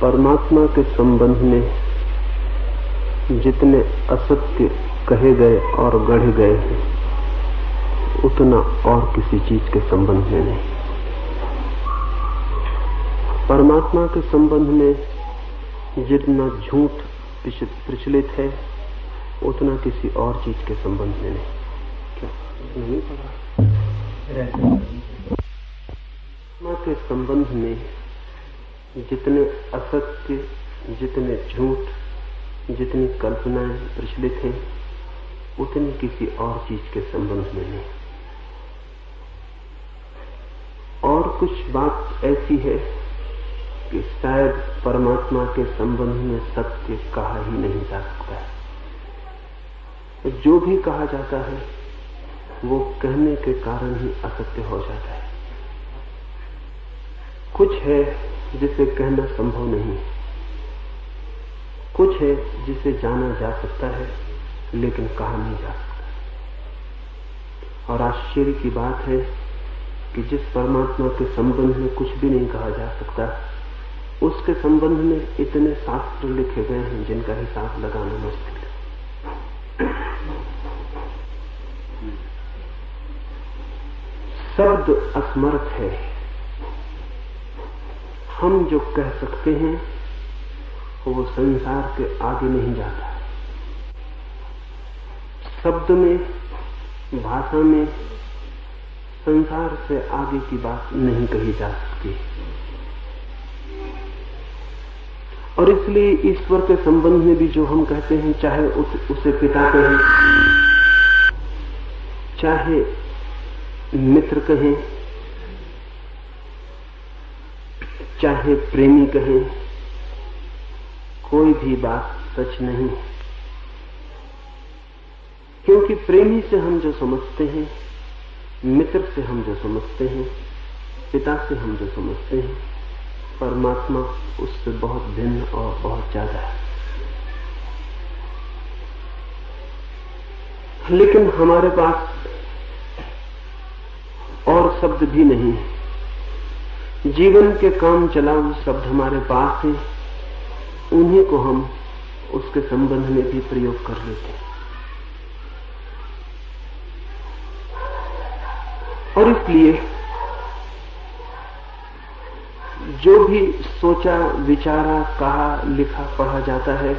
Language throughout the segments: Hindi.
परमात्मा के संबंध में जितने असत्य कहे गए और गढ़े गए हैं उतना और किसी चीज के संबंध में नहीं। परमात्मा के संबंध में जितना झूठ प्रचलित है उतना किसी और चीज के संबंध में नहीं। क्या नहीं पता? परमात्मा के संबंध में जितने असत्य, जितने झूठ, जितनी कल्पनाएं प्रचलित हैं उतनी किसी और चीज के संबंध में नहीं। और कुछ बात ऐसी है कि शायद परमात्मा के संबंध में सत्य कहा ही नहीं जा सकता है। जो भी कहा जाता है वो कहने के कारण ही असत्य हो जाता है। कुछ है जिसे कहना संभव नहीं, कुछ है जिसे जाना जा सकता है लेकिन कहा नहीं जा सकता। और आश्चर्य की बात है कि जिस परमात्मा के संबंध में कुछ भी नहीं कहा जा सकता उसके संबंध में इतने शास्त्र लिखे गए हैं जिनका हिसाब लगाना मुश्किल है। शब्द असमर्थ है। हम जो कह सकते हैं वो संसार के आगे नहीं जाता। शब्द में, भाषा में संसार से आगे की बात नहीं कही जा सकती। और इसलिए ईश्वर के संबंध में भी जो हम कहते हैं, चाहे उसे पिता कहें, चाहे मित्र कहें, चाहे प्रेमी कहें, कोई भी बात सच नहीं। क्योंकि प्रेमी से हम जो समझते हैं, मित्र से हम जो समझते हैं, पिता से हम जो समझते हैं, परमात्मा उससे बहुत भिन्न और बहुत ज्यादा है। लेकिन हमारे पास और शब्द भी नहीं है। जीवन के काम चलाऊ शब्द हमारे पास हैं, उन्हीं को हम उसके संबंध में भी प्रयोग कर लेते हैं। और इसलिए जो भी सोचा, विचारा, कहा, लिखा, पढ़ा जाता है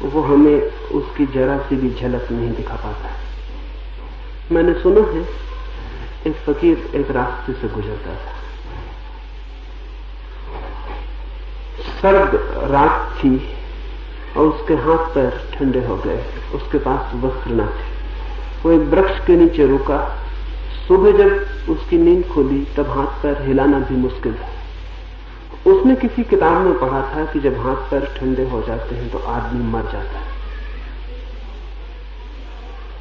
वो हमें उसकी जरा सी भी झलक नहीं दिखा पाता है। मैंने सुना है एक फकीर एक रास्ते से गुजरता था। सर्द रात थी और उसके हाथ पैर ठंडे हो गए। उसके पास वस्त्र न थे। वो एक वृक्ष के नीचे रुका। सुबह जब उसकी नींद खुली तब हाथ पैर हिलाना भी मुश्किल था। उसने किसी किताब में पढ़ा था कि जब हाथ पैर ठंडे हो जाते हैं तो आदमी मर जाता है।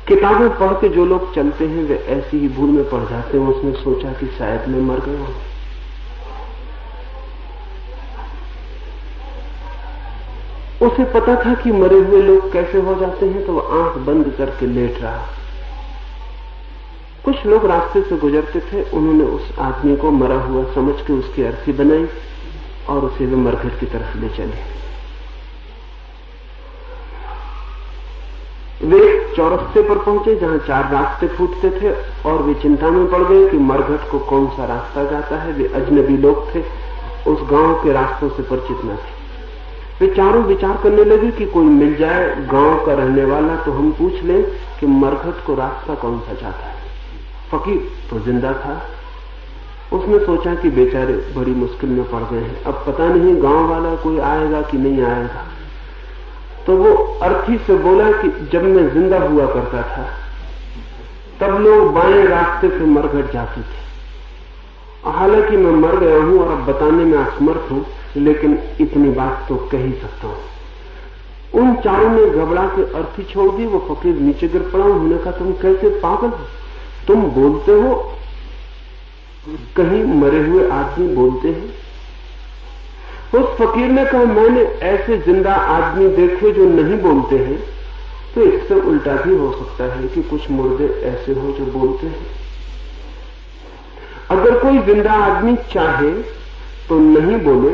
किताबें पढ़ के जो लोग चलते हैं वे ऐसी ही भूल में पड़ जाते हैं। उसने सोचा कि शायद मैं मर गया हूं। उसे पता था कि मरे हुए लोग कैसे हो जाते हैं, तो वो आंख बंद करके लेट रहा। कुछ लोग रास्ते से गुजरते थे, उन्होंने उस आदमी को मरा हुआ समझ के उसकी अर्थी बनाई और उसे वे मरघट की तरफ ले चले। वे चौरस्ते पर पहुंचे जहां 4 रास्ते फूटते थे और वे चिंता में पड़ गए कि मरघट को कौन सा रास्ता जाता है। वे अजनबी लोग थे, उस गांव के रास्तों से परिचित न थे। वे चारों विचार करने लगे कि कोई मिल जाए गांव का रहने वाला तो हम पूछ लें कि मरघट को रास्ता कौन सा जाता है। फकीर तो जिंदा था। उसने सोचा कि बेचारे बड़ी मुश्किल में पड़ गए हैं, अब पता नहीं गांव वाला कोई आएगा कि नहीं आएगा। तो वो अर्थी से बोला कि जब मैं जिंदा हुआ करता था तब लोग बाएं रास्ते से मरघट जाते थे। हालांकि मैं मर गया हूं और अब बताने में असमर्थ हूं, लेकिन इतनी बात तो कह ही सकता हूं। उन चारों ने घबरा के अर्थी छोड़ दी। वो फकीर नीचे गिर पड़ा। उन्होंने कहा, तुम कैसे पागल हो, तुम बोलते हो, कहीं मरे हुए आदमी बोलते हैं? उस फकीर ने कहा, मैंने ऐसे जिंदा आदमी देखे जो नहीं बोलते हैं, तो इससे उल्टा भी हो सकता है कि कुछ मुर्दे ऐसे हो जो बोलते हैं। अगर कोई जिंदा आदमी चाहे तो नहीं बोले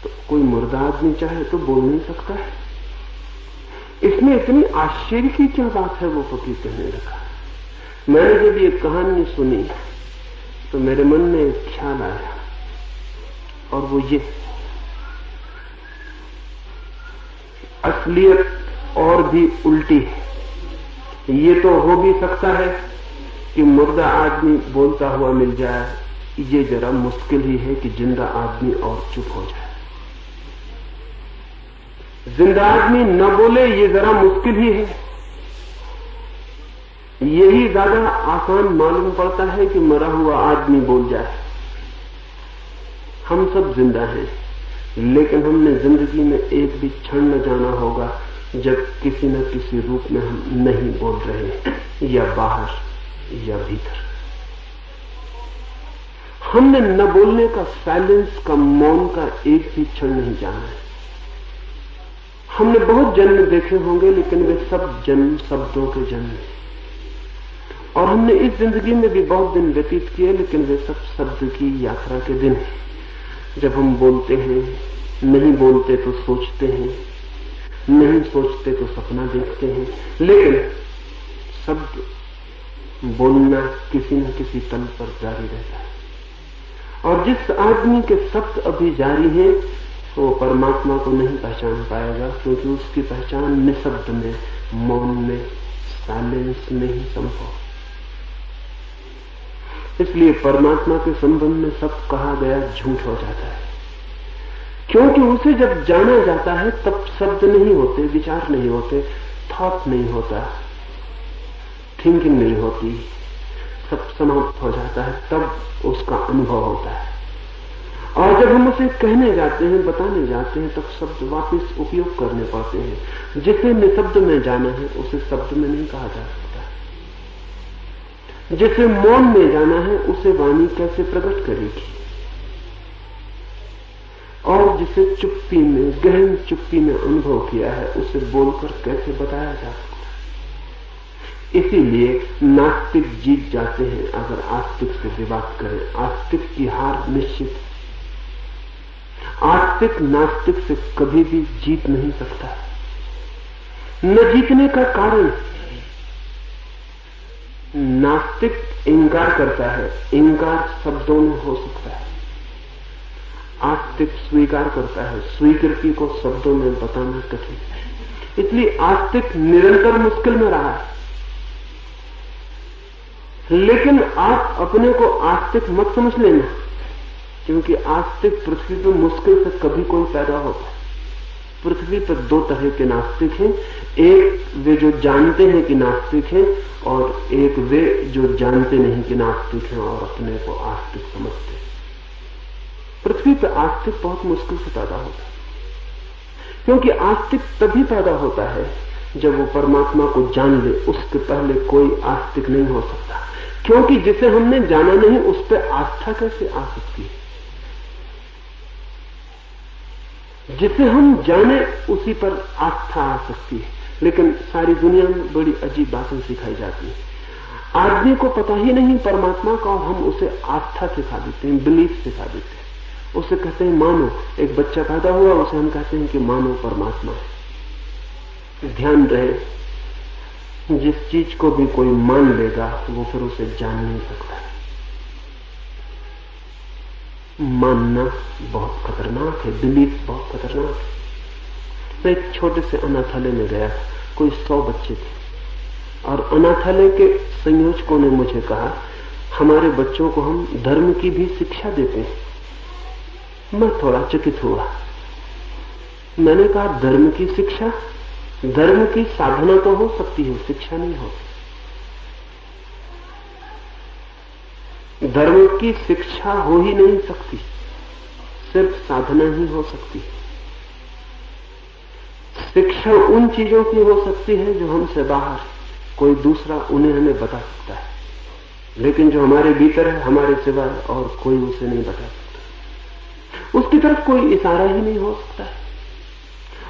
तो कोई मुर्दा आदमी चाहे तो बोल नहीं सकता है। इसमें इतनी आश्चर्य की क्या बात है, वो फकीर कहने लगा। मैंने जब ये कहानी सुनी तो मेरे मन में एक ख्याल आया, और वो ये, असलियत और भी उल्टी है। ये तो हो भी सकता है कि मुर्दा आदमी बोलता हुआ मिल जाए, ये जरा मुश्किल ही है कि जिंदा आदमी और चुप हो जाए। जिंदा आदमी न बोले, ये जरा मुश्किल ही है। यही ज्यादा आसान मालूम पड़ता है कि मरा हुआ आदमी बोल जाए। हम सब जिंदा हैं, लेकिन हमने जिंदगी में एक भी क्षण न जाना होगा जब किसी न किसी रूप में हम नहीं बोल रहे, या बाहर या भीतर। हमने न बोलने का, साइलेंस का, मौन का एक भी क्षण नहीं जाना है। हमने बहुत जन्म देखे होंगे, लेकिन वे सब जन्म शब्दों के जन्म हैं। और हमने इस जिंदगी में भी बहुत दिन व्यतीत किए, लेकिन वे सब शब्द की यात्रा के दिन हैं। जब हम बोलते हैं, नहीं बोलते तो सोचते हैं, नहीं सोचते तो सपना देखते हैं, लेकिन शब्द बोलना किसी न किसी तल पर जारी रहता है। और जिस आदमी के शब्द अभी जारी हैं, वो परमात्मा को नहीं पहचान पाएगा, क्योंकि उसकी पहचान निशब्द में, मौन में, साइलेंस में ही संभव। इसलिए परमात्मा के संबंध में सब कहा गया झूठ हो जाता है, क्योंकि उसे जब जाना जाता है तब शब्द नहीं होते, विचार नहीं होते, थॉट नहीं होता, थिंकिंग नहीं होती, सब समाप्त हो जाता है, तब उसका अनुभव होता है। और जब हम उसे कहने जाते हैं, बताने जाते हैं, तब शब्द वापस उपयोग करने पड़ते हैं। जिसे निशब्द में जाना है उसे शब्द में नहीं कहा जा सकता। जिसे मौन में जाना है उसे वाणी कैसे प्रकट करेगी, और जिसे चुप्पी में, गहन चुप्पी में अनुभव किया है, उसे बोलकर कैसे बताया जा सकता है। इसीलिए नास्तिक जीत जाते हैं अगर आस्तिक से विवाद करें। आस्तिक की हार निश्चित है। आस्तिक नास्तिक से कभी भी जीत नहीं सकता। न जीतने का कारण, नास्तिक इंकार करता है, इंकार शब्दों में हो सकता है। आस्तिक स्वीकार करता है, स्वीकृति को शब्दों में बताना कठिन है। इसलिए आस्तिक निरंतर मुश्किल में रहा है। लेकिन आप अपने को आस्तिक मत समझ लेना, क्योंकि आस्तिक पृथ्वी पर मुश्किल से कभी कोई पैदा होता है। पृथ्वी पर दो तरह के नास्तिक हैं, एक वे जो जानते हैं कि नास्तिक हैं, और एक वे जो जानते नहीं कि नास्तिक हैं और अपने को आस्तिक समझते हैं। पृथ्वी पर आस्तिक बहुत मुश्किल से पैदा होता है, क्योंकि आस्तिक तभी पैदा होता है जब वो परमात्मा को जान ले। उसके पहले कोई आस्तिक नहीं हो सकता, क्योंकि जिसे हमने जाना नहीं उस पर आस्था कैसे आ सकती है। जिसे हम जाने उसी पर आस्था आ सकती है। लेकिन सारी दुनिया में बड़ी अजीब बातें सिखाई जाती है। आदमी को पता ही नहीं परमात्मा का, और हम उसे आस्था सिखा देते हैं, बिलीफ सिखा देते हैं। उसे कहते हैं मानो। एक बच्चा पैदा हुआ, उसे हम कहते हैं कि मानो परमात्मा है। ध्यान रहे, जिस चीज को भी कोई मान लेगा वो फिर उसे जान नहीं सकता। मानना बहुत खतरनाक है, बिलीफ बहुत खतरनाक है। मैं एक छोटे से अनाथालय में गया, कोई 100 बच्चे थे, और अनाथालय के संयोजकों ने मुझे कहा हमारे बच्चों को हम धर्म की भी शिक्षा देते हैं। मैं थोड़ा चकित हुआ। मैंने कहा धर्म की शिक्षा? धर्म की साधना तो हो सकती है, शिक्षा नहीं होती। धर्म की शिक्षा हो ही नहीं सकती, सिर्फ साधना ही हो सकती है। शिक्षा उन चीजों की हो सकती है जो हमसे बाहर कोई दूसरा उन्हें हमें बता सकता है, लेकिन जो हमारे भीतर है, हमारे सिवाय और कोई उसे नहीं बता सकता। उसकी तरफ कोई इशारा ही नहीं हो सकता है,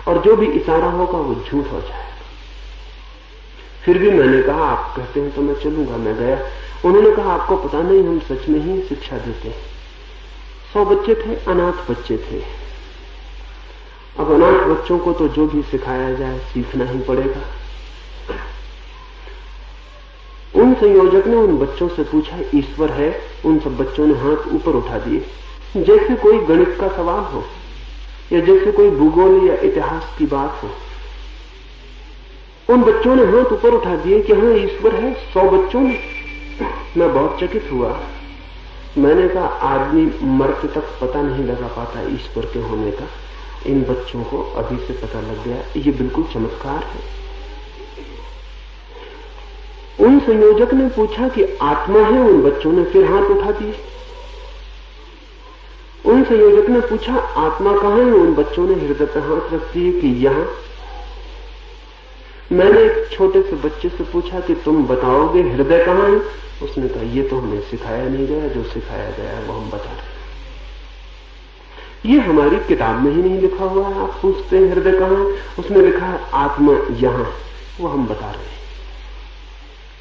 और जो भी इशारा होगा वो झूठ हो जाएगा। फिर भी मैंने कहा आप कहते हैं तो मैं चलूंगा। मैं गया। उन्होंने कहा आपको पता नहीं, हम सच में ही शिक्षा देते हैं। 100 बच्चे थे, अनाथ बच्चे थे, अब अनाथ बच्चों को तो जो भी सिखाया जाए सीखना ही पड़ेगा। उन संयोजक ने उन बच्चों से पूछा ईश्वर है? उन सब बच्चों ने हाथ ऊपर उठा दिए, जैसे कोई गणित का सवाल हो या जैसे कोई भूगोल या इतिहास की बात हो। उन बच्चों ने हाथ ऊपर उठा दिए कि हाँ ईश्वर है। 100 बच्चों ने। मैं बहुत चकित हुआ। मैंने कहा आदमी मरते तक पता नहीं लगा पाता ईश्वर के होने का, इन बच्चों को अभी से पता लग गया। ये बिल्कुल चमत्कार है। उन संयोजक ने पूछा कि आत्मा है? उन बच्चों ने फिर हाथ उठा दिए। उन संयोजक ने पूछा आत्मा कहां है? उन बच्चों ने हृदय पर हाथ रख दिए कि यहां। मैंने एक छोटे से बच्चे से पूछा कि तुम बताओगे हृदय कहां है? उसने कहा ये तो हमें सिखाया नहीं गया, जो सिखाया गया है वो हम बता रहे हैं। ये हमारी किताब में ही नहीं लिखा हुआ है। आप पूछते हैं हृदय कहां है? उसने लिखा है आत्मा यहां, वो हम बता रहे हैं।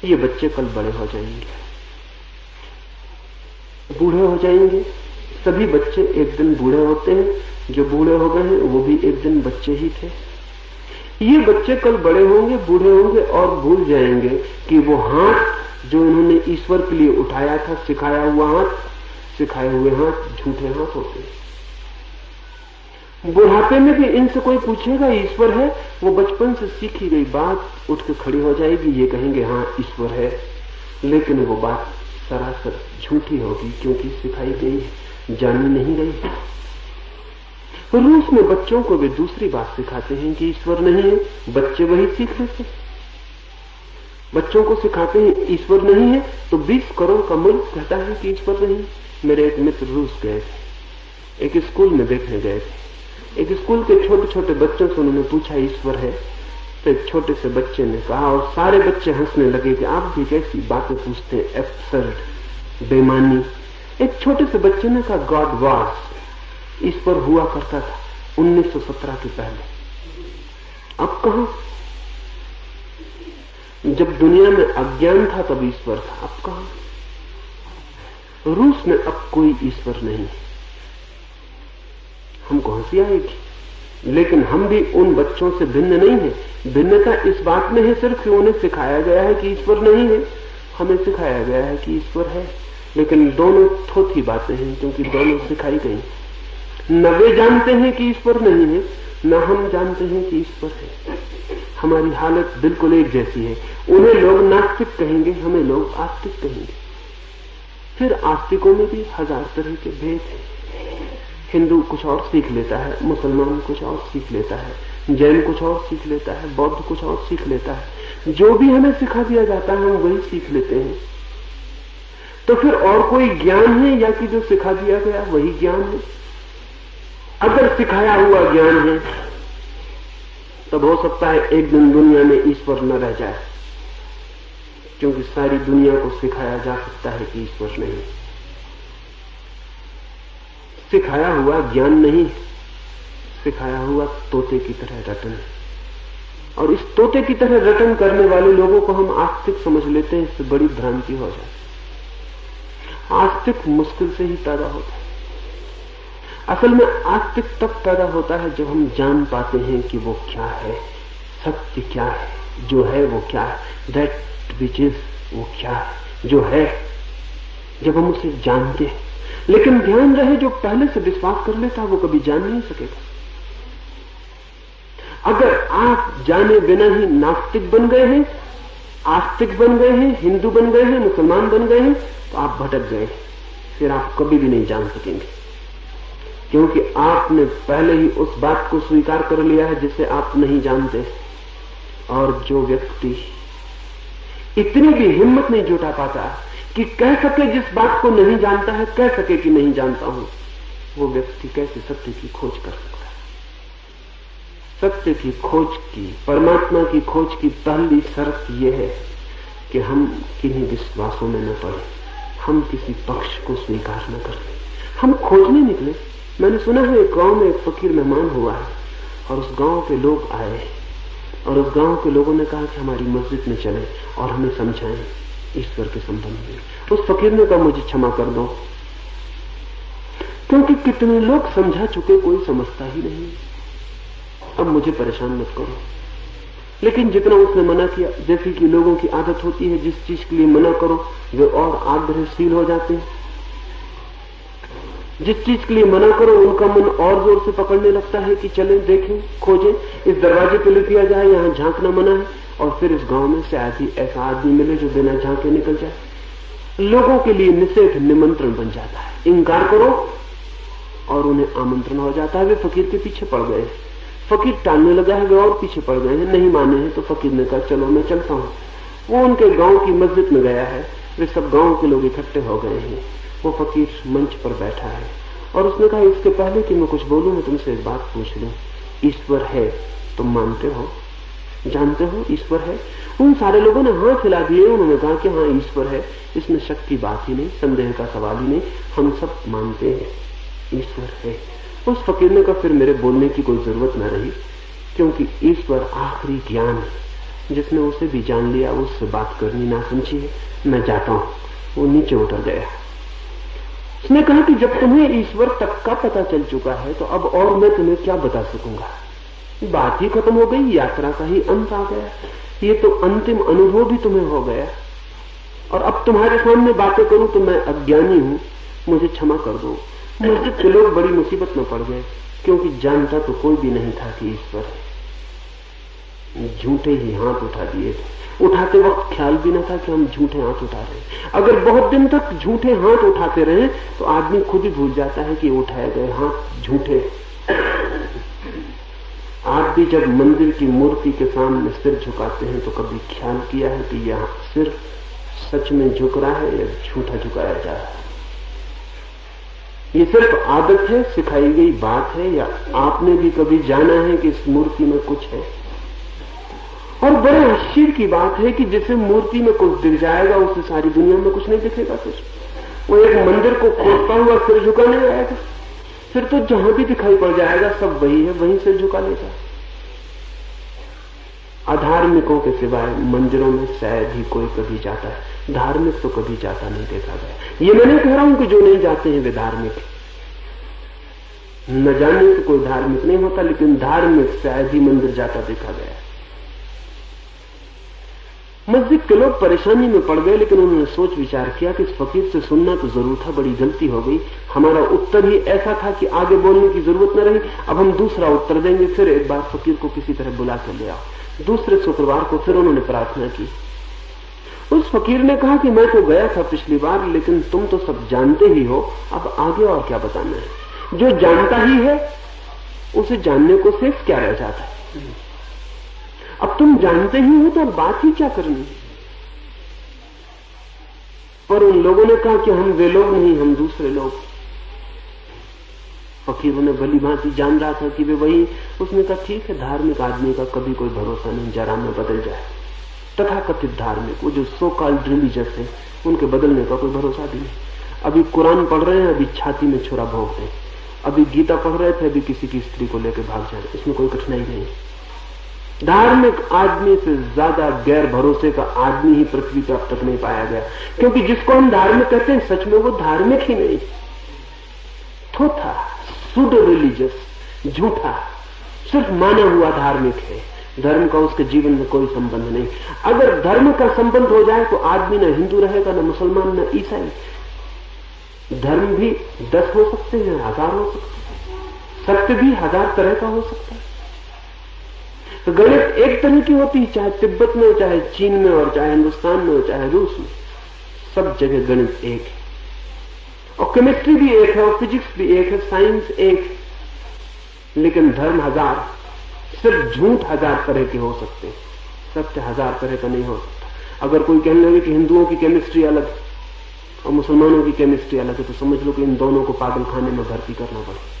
ये बच्चे कल बड़े हो जाएंगे, बूढ़े हो जाएंगे। सभी बच्चे एक दिन बूढ़े होते हैं। जो बूढ़े हो गए हैं वो भी एक दिन बच्चे ही थे। ये बच्चे कल बड़े होंगे, बूढ़े होंगे और भूल जाएंगे कि वो हाथ जो इन्होंने ईश्वर के लिए उठाया था, सिखाया हुआ हाथ, सिखाए हुए हाथ झूठे हाथ होते हैं। बुढ़ापे में भी इनसे कोई पूछेगा ईश्वर है, वो बचपन से सीखी गई बात उठ के खड़ी हो जाएगी। ये कहेंगे हाँ ईश्वर है, लेकिन वो बात सरासर झूठी होगी क्योंकि सिखाई गई है, जानी नहीं गई है। रूस में बच्चों को वे दूसरी बात सिखाते हैं कि ईश्वर नहीं है, बच्चे वही सीख लेते। बच्चों को सिखाते हैं ईश्वर नहीं है तो 20 करोड़ का मुल्क कहता है कि ईश्वर नहीं। मेरे एक मित्र रूस गए थे, एक स्कूल में देखने गए थे। एक स्कूल के छोटे छोटे बच्चों से उन्होंने पूछा ईश्वर है? तो एक छोटे से बच्चे ने कहा, और सारे बच्चे हंसने लगे कि आप भी कैसी बातें पूछते हैं, एब्सर्ड, बेमानी। एक छोटे से बच्चे ने कहा गॉड वाज, ईश्वर हुआ करता था 1917 के पहले। अब कहां? जब दुनिया में अज्ञान था तब ईश्वर था, अब कहां? रूस में अब कोई ईश्वर नहीं। हमको हंसी आएगी, लेकिन हम भी उन बच्चों से भिन्न नहीं है। भिन्नता इस बात में है सिर्फ कि उन्हें सिखाया गया है कि ईश्वर नहीं है, हमें सिखाया गया है कि ईश्वर है। लेकिन दोनों थोथी बातें हैं क्योंकि दोनों सिखाई गई। न वे जानते हैं कि ईश्वर नहीं है, न हम जानते हैं कि ईश्वर है। हमारी हालत बिल्कुल एक जैसी है। उन्हें लोग नास्तिक कहेंगे, हमें लोग आस्तिक कहेंगे। फिर आस्तिकों में भी 1000 तरह के भेद हैं। हिंदू कुछ और सीख लेता है, मुसलमान कुछ और सीख लेता है, जैन कुछ और सीख लेता है, बौद्ध कुछ और सीख लेता है। जो भी हमें सिखा दिया जाता है हम वही सीख लेते हैं। तो फिर और कोई ज्ञान है या कि जो सिखा दिया गया वही ज्ञान है? अगर सिखाया हुआ ज्ञान है तब हो सकता है एक दिन दुनिया में ईश्वर न रह जाए, क्योंकि सारी दुनिया को सिखाया जा सकता है कि ईश्वर नहीं। सिखाया हुआ ज्ञान नहीं, सिखाया हुआ तोते की तरह रटन। और इस तोते की तरह रटन करने वाले लोगों को हम आस्तिक समझ लेते हैं, इससे बड़ी भ्रांति हो जाती है। आस्तिक मुश्किल से ही पैदा होता है। असल में आस्तिक तब पैदा होता है जब हम जान पाते हैं कि वो क्या है, सत्य क्या है, जो है वो क्या है, दैट विच इज, वो क्या है जो है, जब हम उसे जानते हैं। लेकिन ध्यान रहे जो पहले से विश्वास कर लेता है वो कभी जान नहीं सकेगा। अगर आप जाने बिना ही नास्तिक बन गए हैं, आस्तिक बन गए हैं, हिंदू बन गए हैं, मुसलमान बन गए हैं, तो आप भटक गए, फिर आप कभी भी नहीं जान सकेंगे, क्योंकि आपने पहले ही उस बात को स्वीकार कर लिया है जिसे आप नहीं जानते। और जो व्यक्ति इतनी भी हिम्मत नहीं जुटा पाता कि कह सके जिस बात को नहीं जानता है, कह सके कि नहीं जानता हूं, वो व्यक्ति कैसे सत्य की खोज कर सकता है? सत्य की खोज की, परमात्मा की खोज की पहली शर्त यह है कि हम किन्हीं विश्वासों में न पड़े, हम किसी पक्ष को स्वीकार न करें, हम खोजने निकले। मैंने सुना है एक गांव में एक फकीर मेहमान हुआ है और उस गांव के लोग आए और उस गांव के लोगों ने कहा कि हमारी मस्जिद में चले और हमें समझाएं ईश्वर के संबंध में। उस फकीर ने कहा मुझे क्षमा कर दो, क्योंकि कितने लोग समझा चुके कोई समझता ही नहीं। अब मुझे परेशान मत करो। लेकिन जितना उसने मना किया, जैसे कि लोगों की आदत होती है, जिस चीज के लिए मना करो वे और आग्रहशील हो जाते हैं। जिस चीज के लिए मना करो उनका मन और जोर से पकड़ने लगता है कि चलें, देखें, खोजें, इस दरवाजे पे लिख दिया जाए यहां झांकना मना है, और फिर इस गांव में शायद ही ऐसा आदमी मिले जो बिना झांके निकल जाए। लोगों के लिए निषेध निमंत्रण बन जाता है। इंकार करो और उन्हें आमंत्रण हो जाता है। वे फकीर के पीछे पड़ गए, फकीर टालने लगा है, वे और पीछे पड़ गए हैं, नहीं माने हैं। तो फकीर ने कहा चलो मैं चलता हूं। वो उनके गांव की मस्जिद में गया है, वे सब गांव के लोग इकट्ठे हो गए हैं। वो फकीर मंच पर बैठा है और उसने कहा इसके पहले कि मैं कुछ बोलूं मैं तुमसे एक बात पूछ लूं, ईश्वर है तुम मानते हो, जानते हो ईश्वर है? उन सारे लोगों ने हाथ हिला दिए। उन्होंने कहा कि हाँ ईश्वर है, इसमें शक की बात ही नहीं, संदेह का सवाल ही नहीं, हम सब मानते हैं ईश्वर है। उस फकीर ने कहा फिर मेरे बोलने की कोई जरूरत न रही, क्योंकि ईश्वर आखिरी ज्ञान है, जिसने उसे भी जान लिया उससे बात करनी ना समझी है, मैं जाता हूं। वो नीचे उतर गया। उसने कहा कि जब तुम्हें ईश्वर तक का पता चल चुका है तो अब और मैं तुम्हें क्या बता सकूंगा, बात ही खत्म हो गई, यात्रा का ही अंत आ गया, ये तो अंतिम अनुभव भी तुम्हें हो गया। और अब तुम्हारे सामने बातें करूं तो मैं अज्ञानी हूं, मुझे क्षमा कर दो। मस्जिद के लोग बड़ी मुसीबत में पड़ गए, क्योंकि जानता तो कोई भी नहीं था कि ईश्वर है। झूठे ही हाथ उठा दिए थे। उठाते वक्त ख्याल भी न था कि हम झूठे हाथ उठा रहे हैं। अगर बहुत दिन तक झूठे हाथ उठाते रहे तो आदमी खुद ही भूल जाता है कि उठाए गए हाथ झूठे। आप भी जब मंदिर की मूर्ति के सामने सिर झुकाते हैं तो कभी ख्याल किया है कि यह सिर सच में झुक रहा है या झूठा झुकाया जा रहा है? ये सिर्फ आदत है, सिखाई गई बात है, या आपने भी कभी जाना है कि इस मूर्ति में कुछ है? और बड़े आश्चर्य की बात है कि जिसे मूर्ति में कुछ दिख जाएगा उसे सारी दुनिया में कुछ नहीं दिखेगा। फिर वो एक मंदिर को खोदता हुआ सिर झुकाने आएगा, फिर तो जहां भी दिखाई पड़ जाएगा सब वही है, वहीं सिर झुका लेगा। अधार्मिकों के सिवाय मंदिरों में शायद ही कोई कभी जाता है, धार्मिक तो कभी जाता नहीं देखा गया। ये मैं नहीं कह रहा हूं कि जो नहीं जाते हैं वे धार्मिक, न जाने से कोई धार्मिक नहीं होता, लेकिन धार्मिक शायद ही मंदिर जाता देखा गया। मस्जिद के लोग परेशानी में पड़ गए, लेकिन उन्होंने सोच विचार किया कि इस फकीर से सुनना तो जरूर था, बड़ी गलती हो गई, हमारा उत्तर ही ऐसा था कि आगे बोलने की जरूरत न रही, अब हम दूसरा उत्तर देंगे। फिर एक बार फकीर को किसी तरह बुला कर ले आओ। दूसरे शुक्रवार को फिर उन्होंने प्रार्थना की। उस फकीर ने कहा कि मैं तो गया था पिछली बार, लेकिन तुम तो सब जानते ही हो, अब आगे और क्या बताना है? जो जानता ही है उसे जानने को शेष क्या रह जाता है? अब तुम जानते ही हो तो बात ही क्या करनी? पर उन लोगों ने कहा कि हम वे लोग नहीं, हम दूसरे लोग। फकीर उन्हें भली भांति जान रहा था कि वे वही। उसने कहा ठीक है, धार्मिक आदमी का कभी कोई भरोसा नहीं, जरा में बदल जाए। तथाकथित धार्मिक, वो जो सो कॉल्ड रिलीजियस है, उनके बदलने का कोई भरोसा भी नहीं। अभी कुरान पढ़ रहे हैं, अभी छाती में छुरा भोंकते हैं, अभी गीता पढ़ रहे थे, अभी किसी की स्त्री को लेकर भाग जाए, इसमें कोई कठिनाई नहीं। धार्मिक आदमी से ज्यादा गैर भरोसे का आदमी ही पृथ्वी पर अब तक नहीं पाया गया, क्योंकि जिसको हम धार्मिक कहते हैं सच में वो धार्मिक ही नहीं, थोथा, सूडो रिलीजियस, झूठा, सिर्फ माना हुआ धार्मिक है। धर्म का उसके जीवन में कोई संबंध नहीं। अगर धर्म का संबंध हो जाए तो आदमी न हिंदू रहेगा, न मुसलमान, न ईसाई। धर्म भी 10 हो सकते हैं, 1000 हो सकते हैं, सत्य भी 1000 तरह का हो सकता है। तो गणित एक तरह की होती है, चाहे तिब्बत में हो, चाहे चीन में हो, चाहे हिंदुस्तान में हो, चाहे रूस में, सब जगह गणित एक है। और केमिस्ट्री भी एक है, और फिजिक्स भी एक है, साइंस एक है। लेकिन धर्म 1000, सिर्फ झूठ 1000 तरह के हो सकते हैं, सत्य 1000 तरह का नहीं हो सकता। अगर कोई कहने लगे कि हिंदुओं की केमिस्ट्री अलग है और मुसलमानों की केमिस्ट्री अलग है, तो समझ लो कि इन दोनों को पागल खाने में भर्ती करना पड़े,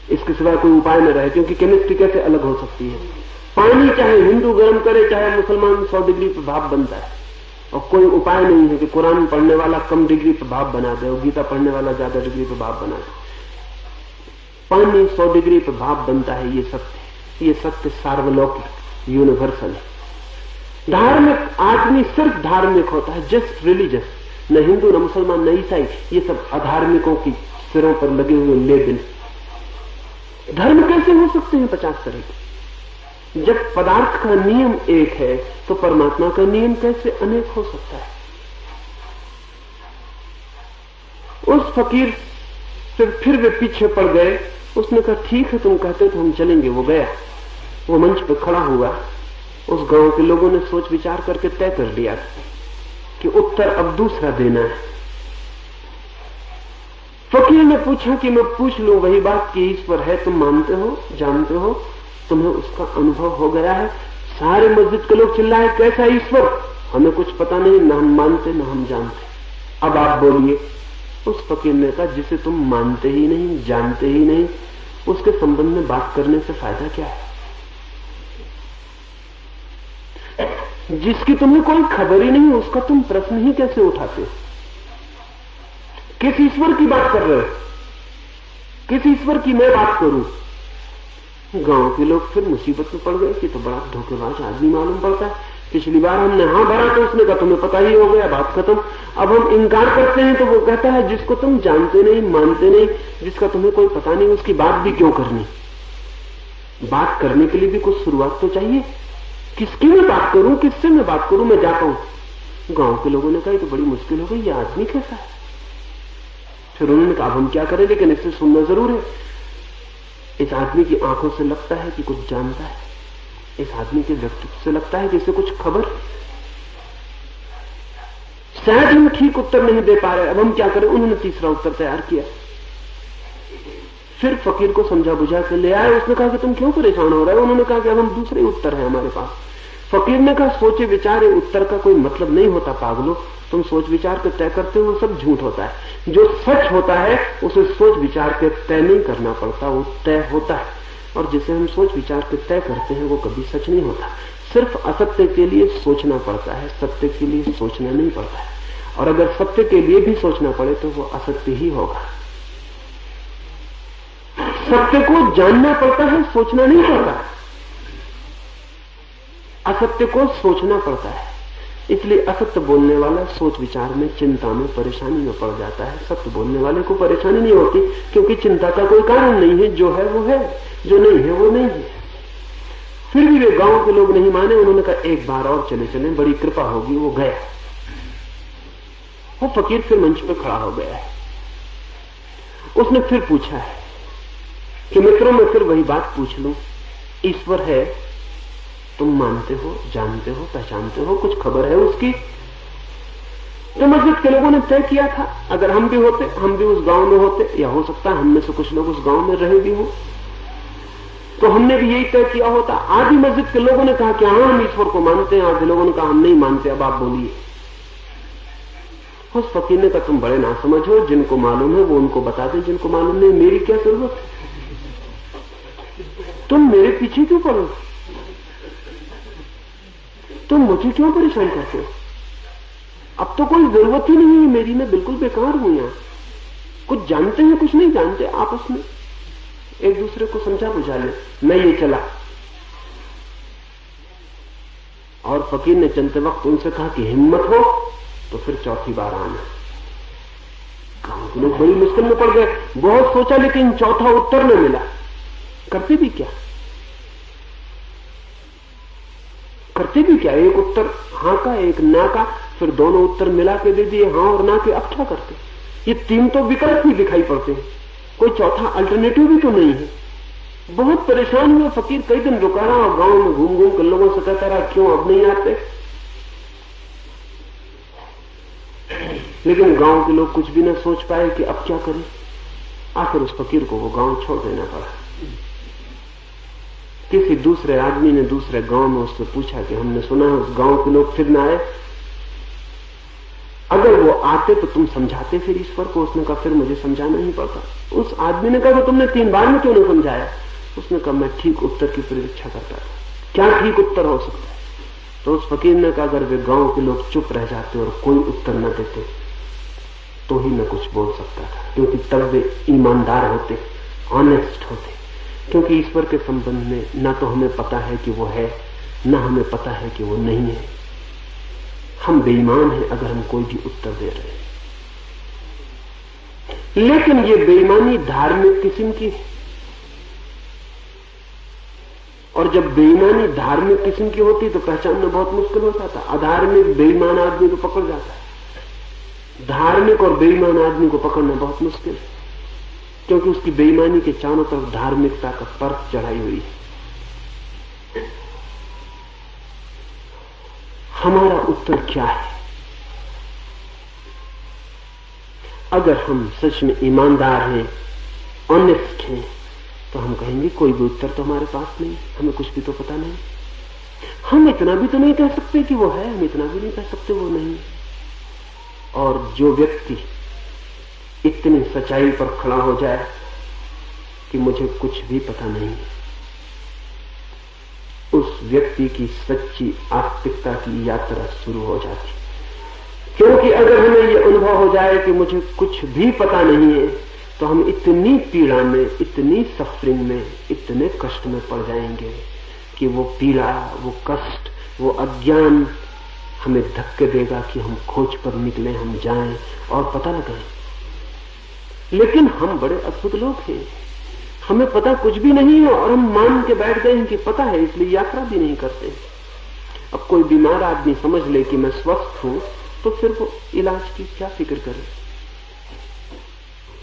इसके सिवाय कोई उपाय न रहे। क्योंकि केमिस्ट्री कैसे अलग हो सकती है? पानी चाहे हिंदू गर्म करे, चाहे मुसलमान 100 डिग्री पर भाप बनता है, और कोई उपाय नहीं है कि कुरान पढ़ने वाला कम डिग्री पर भाप बना दे और गीता पढ़ने वाला ज्यादा डिग्री पर भाप बना दे। पानी 100 डिग्री पर भाप बनता है, ये सत्य, ये सत्य सार्वलौकिक, यूनिवर्सल है। धार्मिक आदमी सिर्फ धार्मिक होता है, जस्ट रिलीजियस, न हिंदू, न मुसलमान, न ईसाई, ये सब अधार्मिकों की सिरों पर लगे हुए लेबिल। धर्म कैसे हो सकते हैं 50 तरह के? जब पदार्थ का नियम एक है तो परमात्मा का नियम कैसे अनेक हो सकता है? उस फकीर से फिर वे पीछे पड़ गए। उसने कहा ठीक है, तुम कहते तो हम चलेंगे। वो गया, वो मंच पर खड़ा हुआ। उस गांव के लोगों ने सोच विचार करके तय कर लिया कि उत्तर अब दूसरा देना है। फकीर ने पूछा कि मैं पूछ लूं वही बात कि ईश्वर है, तुम मानते हो, जानते हो, तुम्हें उसका अनुभव हो गया है? सारे मस्जिद के लोग चिल्लाए, कैसा ईश्वर? हमें कुछ पता नहीं, न हम मानते न हम जानते। अब आप बोलिए। उस फकीर ने कहा जिसे तुम मानते ही नहीं, जानते ही नहीं, उसके संबंध में बात करने से फायदा क्या है? जिसकी तुम्हें कोई खबर ही नहीं, उसका तुम प्रश्न ही कैसे उठाते हो? किस ईश्वर की बात कर रहे हो? किस ईश्वर की मैं बात करूं? गांव के लोग फिर मुसीबत में पड़ गए कि तो बड़ा धोखेबाज आदमी मालूम पड़ता है। पिछली बार हमने हां भरा तो उसने कहा तुम्हें पता ही हो गया, बात खत्म। अब हम इनकार करते हैं तो वो कहता है जिसको तुम जानते नहीं, मानते नहीं, जिसका तुम्हें कोई पता नहीं, उसकी बात भी क्यों करनी? बात करने के लिए भी कुछ शुरुआत तो चाहिए। किसकी मैं बात करूं, किससे मैं बात करूं? मैं जाता हूं। गांव के लोगों ने कहा तो बड़ी मुश्किल हो गई, ये आदमी कैसा है? फिर उन्होंने कहा हम क्या करें, लेकिन इससे सुनना जरूर है। इस आदमी की आंखों से लगता है कि कुछ जानता है, इस आदमी के व्यक्तित्व से लगता है कि इसे कुछ खबर। शायद हम ठीक उत्तर नहीं दे पा रहे, अब हम क्या करें? उन्होंने तीसरा उत्तर तैयार किया। फिर फकीर को समझा बुझा के ले आए। उसने कहा कि तुम क्यों परेशान हो रहे हो? उन्होंने कहा कि अब हम दूसरे उत्तर है हमारे पास। फकीर ने कहा सोचे विचारे उत्तर का कोई मतलब नहीं होता पागलो, तुम सोच विचार के तय करते हो, वो सब झूठ होता है। जो सच होता है उसे सोच विचार के तय नहीं करना पड़ता, वो तय होता है। और जिसे हम सोच विचार के तय करते हैं वो कभी सच नहीं होता। सिर्फ असत्य के लिए सोचना पड़ता है, सत्य के लिए सोचना नहीं पड़ता है। और अगर सत्य के लिए भी सोचना पड़े तो वो असत्य ही होगा। सत्य को जानना पड़ता है, सोचना नहीं पड़ता। असत्य को सोचना पड़ता है। इसलिए असत्य बोलने वाला सोच विचार में, चिंता में, परेशानी में पड़ जाता है। सत्य बोलने वाले को परेशानी नहीं होती, क्योंकि चिंता का कोई कारण नहीं है। जो है वो है, जो नहीं है वो नहीं है। फिर भी वे गांव के लोग नहीं माने। उन्होंने कहा एक बार और चले चले, बड़ी कृपा होगी। वो गया। वो फकीर फिर मंच पे खड़ा हो गया है। उसने फिर पूछा है कि मित्रों मैं फिर वही बात पूछ लूं, ईश्वर है, तुम मानते हो, जानते हो, पहचानते हो, कुछ खबर है उसकी? तो मस्जिद के लोगों ने तय किया था अगर हम भी होते, हम भी उस गांव में होते, या हो सकता है हम में से कुछ लोग उस गांव में रहे भी हो, तो हमने भी यही तय किया होता। आधी मस्जिद के लोगों ने कहा कि हाँ हम ईश्वर को मानते हैं, आधे लोगों ने कहा हम नहीं मानते। अब आप बोलिए। उस फकीर ने कहा तुम बड़े ना समझो, जिनको मालूम है वो उनको बता दें, जिनको मालूम नहीं मेरी क्या जरूरत है? तुम मेरे पीछे क्यों पड़ो? तुम मुझे क्यों परेशान करते हो? अब तो कोई जरूरत ही नहीं है मेरी, मैं बिल्कुल बेकार हूं। यहां कुछ जानते हैं, कुछ नहीं जानते, आपस में एक दूसरे को समझा बुझा ले। मैं ये चला। और फकीर ने चलते वक्त उनसे कहा कि हिम्मत हो तो फिर चौथी बार आना। गांव के लोग बड़ी मुश्किल में पड़ गए। बहुत सोचा लेकिन चौथा उत्तर न मिला। करते भी क्या? करते भी क्या? एक उत्तर हां का, एक ना का, फिर दोनों उत्तर मिला के दे दिए, हां और ना के। अब क्या करते? ये तीन तो विकल्प ही दिखाई पड़ते हैं, कोई चौथा अल्टरनेटिव भी तो नहीं है। बहुत परेशान हुए फकीर। कई दिन रुका रहा और गांव में घूम घूम कर लोगों से कहता रहा क्यों अब नहीं आते? लेकिन गांव के लोग कुछ भी न सोच पाए कि अब क्या करें। आखिर उस फकीर को वो गांव छोड़ देना पड़ा। किसी दूसरे आदमी ने दूसरे गांव में उससे पूछा कि हमने सुना है उस गांव के लोग फिर न आए, अगर वो आते तो तुम समझाते फिर ईश्वर को? उसने कहा फिर मुझे समझाना ही पड़ता। उस आदमी ने कहा तुमने 3 बार में क्यों नहीं समझाया? उसने कहा मैं ठीक उत्तर की प्रतीक्षा करता था। क्या ठीक उत्तर हो सकता है? तो उस फकीर ने कहा अगर वे गांव के लोग चुप रह जाते और कोई उत्तर न देते तो ही मैं कुछ बोल सकता था, क्योंकि तब वे ईमानदार होते, ऑनेस्ट होते। क्योंकि ईश्वर के संबंध में ना तो हमें पता है कि वो है, ना हमें पता है कि वो नहीं है। हम बेईमान हैं अगर हम कोई भी उत्तर दे रहे हैं। लेकिन ये बेईमानी धार्मिक किस्म की है। और जब बेईमानी धार्मिक किस्म की होती तो पहचानना बहुत मुश्किल हो जाता। अधार्मिक बेईमान आदमी को पकड़ जाता है, धार्मिक और बेईमान आदमी को पकड़ना बहुत मुश्किल है, क्योंकि उसकी बेईमानी के चारों तरफ धार्मिकता का पर्च चढ़ाई हुई है। हमारा उत्तर क्या है? अगर हम सच में ईमानदार हैं, ऑनेस्ट हैं, तो हम कहेंगे कोई भी उत्तर तो हमारे पास नहीं, हमें कुछ भी तो पता नहीं। हम इतना भी तो नहीं कह सकते कि वो है, हम इतना भी नहीं कह सकते वो नहीं। और जो व्यक्ति इतनी सच्चाई पर खड़ा हो जाए कि मुझे कुछ भी पता नहीं, उस व्यक्ति की सच्ची आस्तिकता की यात्रा शुरू हो जाती। क्योंकि अगर हमें यह अनुभव हो जाए कि मुझे कुछ भी पता नहीं है, तो हम इतनी पीड़ा में, इतनी सफरिंग में, इतने कष्ट में पड़ जाएंगे कि वो पीड़ा, वो कष्ट, वो अज्ञान हमें धक्के देगा कि हम खोज पर निकले, हम जाएं और पता लगाएं। लेकिन हम बड़े अद्भुत लोग हैं, हमें पता कुछ भी नहीं है और हम मान के बैठ गए हैं कि पता है, इसलिए यात्रा भी नहीं करते। अब कोई बीमार आदमी समझ ले कि मैं स्वस्थ हूं, तो फिर वो इलाज की क्या फिक्र करे?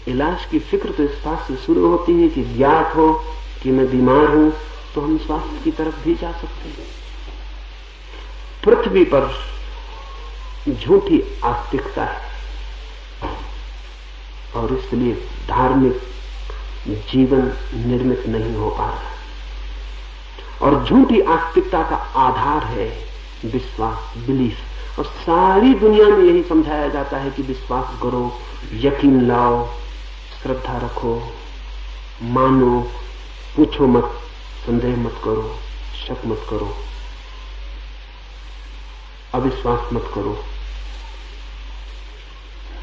इलाज की फिक्र तो इस बात से शुरू होती है कि ज्ञात हो कि मैं बीमार हूं, तो हम स्वास्थ्य की तरफ भी जा सकते हैं। पृथ्वी पर झूठी आस्तिकता है और इसलिए धार्मिक जीवन निर्मित नहीं हो पा रहा। और झूठी आस्तिकता का आधार है विश्वास, बिलीफ। और सारी दुनिया में यही समझाया जाता है कि विश्वास करो, यकीन लाओ, श्रद्धा रखो, मानो, पूछो मत, संदेह मत करो, शक मत करो, अविश्वास मत करो।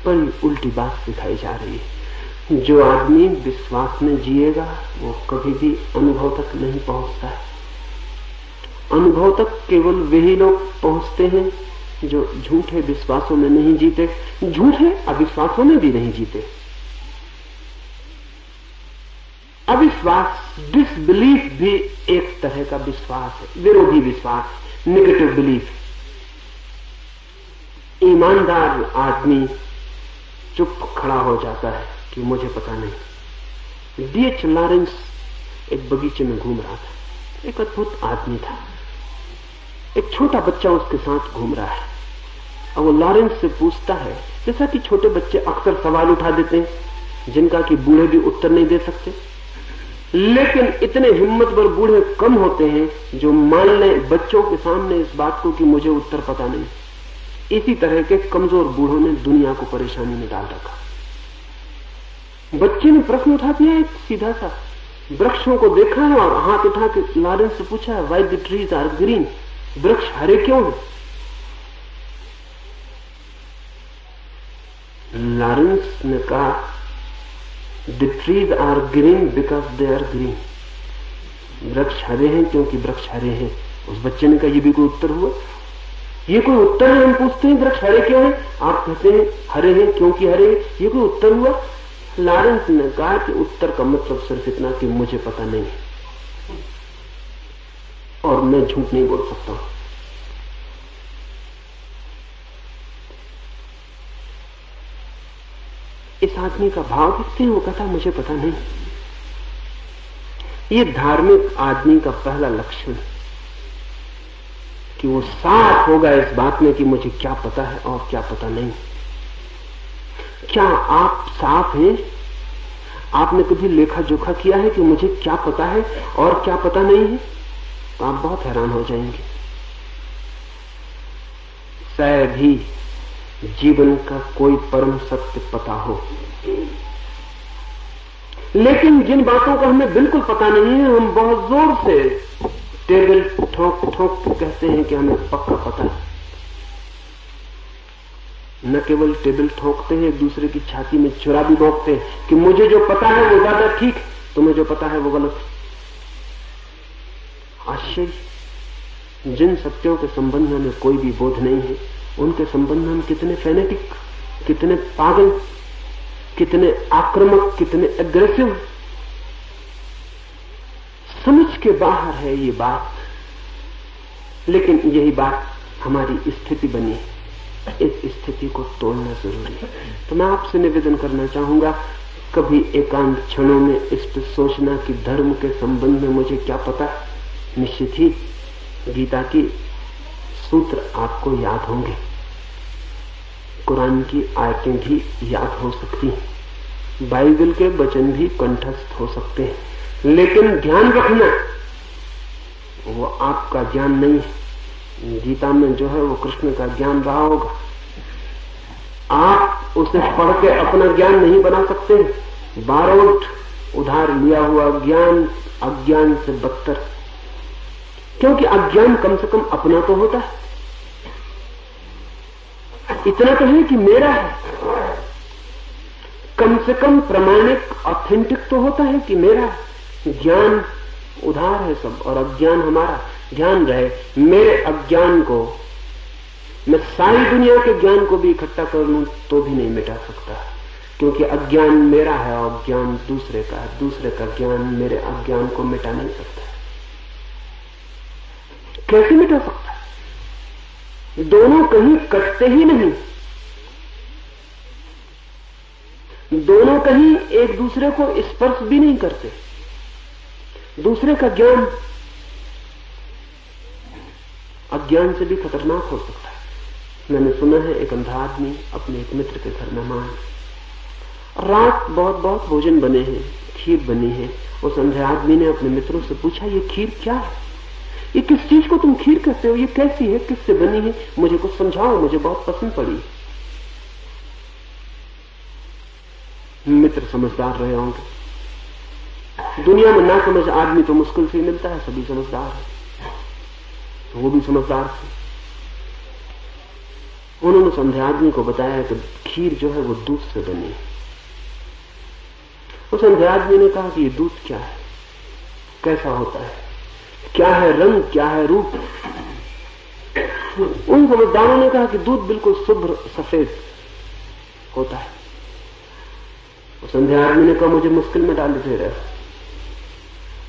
पर उल्टी बात सिखाई जा रही है। जो आदमी विश्वास में जिएगा वो कभी भी अनुभव तक नहीं पहुंचता है। अनुभव तक केवल वही लोग पहुंचते हैं जो झूठे विश्वासों में नहीं जीते, झूठे अविश्वासों में भी नहीं जीते। अविश्वास, डिसबिलीफ भी एक तरह का विश्वास है, विरोधी विश्वास, नेगेटिव बिलीफ। ईमानदार आदमी चुप खड़ा हो जाता है कि मुझे पता नहीं। D.H. लॉरेंस एक बगीचे में घूम रहा था। एक अद्भुत आदमी था। एक छोटा बच्चा उसके साथ घूम रहा है और वो लॉरेंस से पूछता है, जैसा कि छोटे बच्चे अक्सर सवाल उठा देते हैं जिनका कि बूढ़े भी उत्तर नहीं दे सकते, लेकिन इतने हिम्मतवर बूढ़े कम होते हैं जो मान लें बच्चों के सामने इस बात को कि मुझे उत्तर पता नहीं। इसी तरह के कमजोर बूढ़ों ने दुनिया को परेशानी में डाल रखा। बच्चे ने प्रश्न उठा दिया एक सीधा सा, वृक्षों को देखा है और हाथ उठा के लॉरेंस से पूछा है, why the trees are green? वृक्ष हरे क्यों हैं? लॉरेंस ने कहा, the trees are green because they are green. वृक्ष हरे हैं क्योंकि वृक्ष हरे हैं। उस बच्चे ने कहा, ये भी कोई उत्तर हुआ? ये कोई उत्तर है? हम पूछते हैं वृक्ष हरे क्यों है, आप कहते हैं हरे हैं क्योंकि हरे हैं, ये कोई उत्तर हुआ? लॉरेंस ने कहा कि उत्तर का मतलब सिर्फ इतना कि मुझे पता नहीं और मैं झूठ नहीं बोल सकता हूं। इस आदमी का भाव देखते हैं, वो कहता मुझे पता नहीं। ये धार्मिक आदमी का पहला लक्षण कि वो साफ होगा इस बात में कि मुझे क्या पता है और क्या पता नहीं। क्या आप साफ हैं? आपने कभी लेखा जोखा किया है कि मुझे क्या पता है और क्या पता नहीं है? तो आप बहुत हैरान हो जाएंगे। शायद ही जीवन का कोई परम सत्य पता हो, लेकिन जिन बातों का हमें बिल्कुल पता नहीं है, हम बहुत जोर से टेबल ठोक ठोक कहते हैं कि हमें पक्का पता है। न केवल टेबल ठोकते हैं, एक दूसरे की छाती में छुरा भी भोंकते हैं कि मुझे जो पता है वो ज्यादा ठीक, तुम्हें जो पता है वो गलत है। आश्चर्य, जिन सत्यों के संबंध में हमें कोई भी बोध नहीं है, उनके संबंध में हम कितने फेनेटिक, कितने पागल, कितने आक्रामक, कितने एग्रेसिव। समझ के बाहर है ये बात, लेकिन यही बात हमारी स्थिति बनी है। इस स्थिति को तोड़ना जरूरी है। तो मैं आपसे निवेदन करना चाहूंगा, कभी एकांत क्षणों में इस पर सोचना कि धर्म के संबंध में मुझे क्या पता। निश्चित ही गीता की सूत्र आपको याद होंगे, कुरान की आयतें भी याद हो सकती हैं, बाइबल के वचन भी कंठस्थ हो सकते हैं, लेकिन ध्यान रखना वो आपका ज्ञान नहीं है। गीता में जो है वो कृष्ण का ज्ञान रहा होगा, आप उसे पढ़ के अपना ज्ञान नहीं बना सकते। बारोट उधार लिया हुआ ज्ञान अज्ञान से बदतर, क्योंकि अज्ञान कम से कम अपना तो होता है, इतना तो है कि मेरा है, कम से कम प्रमाणिक ऑथेंटिक तो होता है कि मेरा है। ज्ञान उधार है सब, और अज्ञान हमारा। ध्यान रहे, मेरे अज्ञान को मैं सारी दुनिया के ज्ञान को भी इकट्ठा कर लूं तो भी नहीं मिटा सकता, क्योंकि अज्ञान मेरा है और ज्ञान दूसरे का है। दूसरे का ज्ञान मेरे अज्ञान को मिटा नहीं सकता। कैसे मिटा सकता है? दोनों कहीं कटते ही नहीं, दोनों कहीं एक दूसरे को स्पर्श भी नहीं करते। दूसरे का ज्ञान अज्ञान से भी खतरनाक हो सकता है। मैंने सुना है एक अंधा आदमी अपने एक मित्र के घर मेहमान, रात बहुत भोजन बने हैं, खीर बनी है। उस अंधे आदमी ने अपने मित्रों से पूछा, ये खीर क्या है? ये किस चीज को तुम खीर कहते हो? ये कैसी है? किससे बनी है? मुझे कुछ समझाओ, मुझे बहुत पसंद पड़ी। मित्र समझदार रहे होंगे। दुनिया में ना समझ आदमी तो मुश्किल से ही मिलता है, सभी समझदार है। वो भी समझदार थे। उन्होंने संध्या आदमी को बताया कि खीर जो है वो दूध से बनी है। उस संध्या आदमी ने कहा कि ये दूध क्या है, कैसा होता है, क्या है रंग, क्या है रूप? उन समझदारों ने कहा कि दूध बिल्कुल शुभ्र सफेद होता है। उस संध्या आदमी ने कहा, मुझे मुश्किल में डाल दे रहे हो।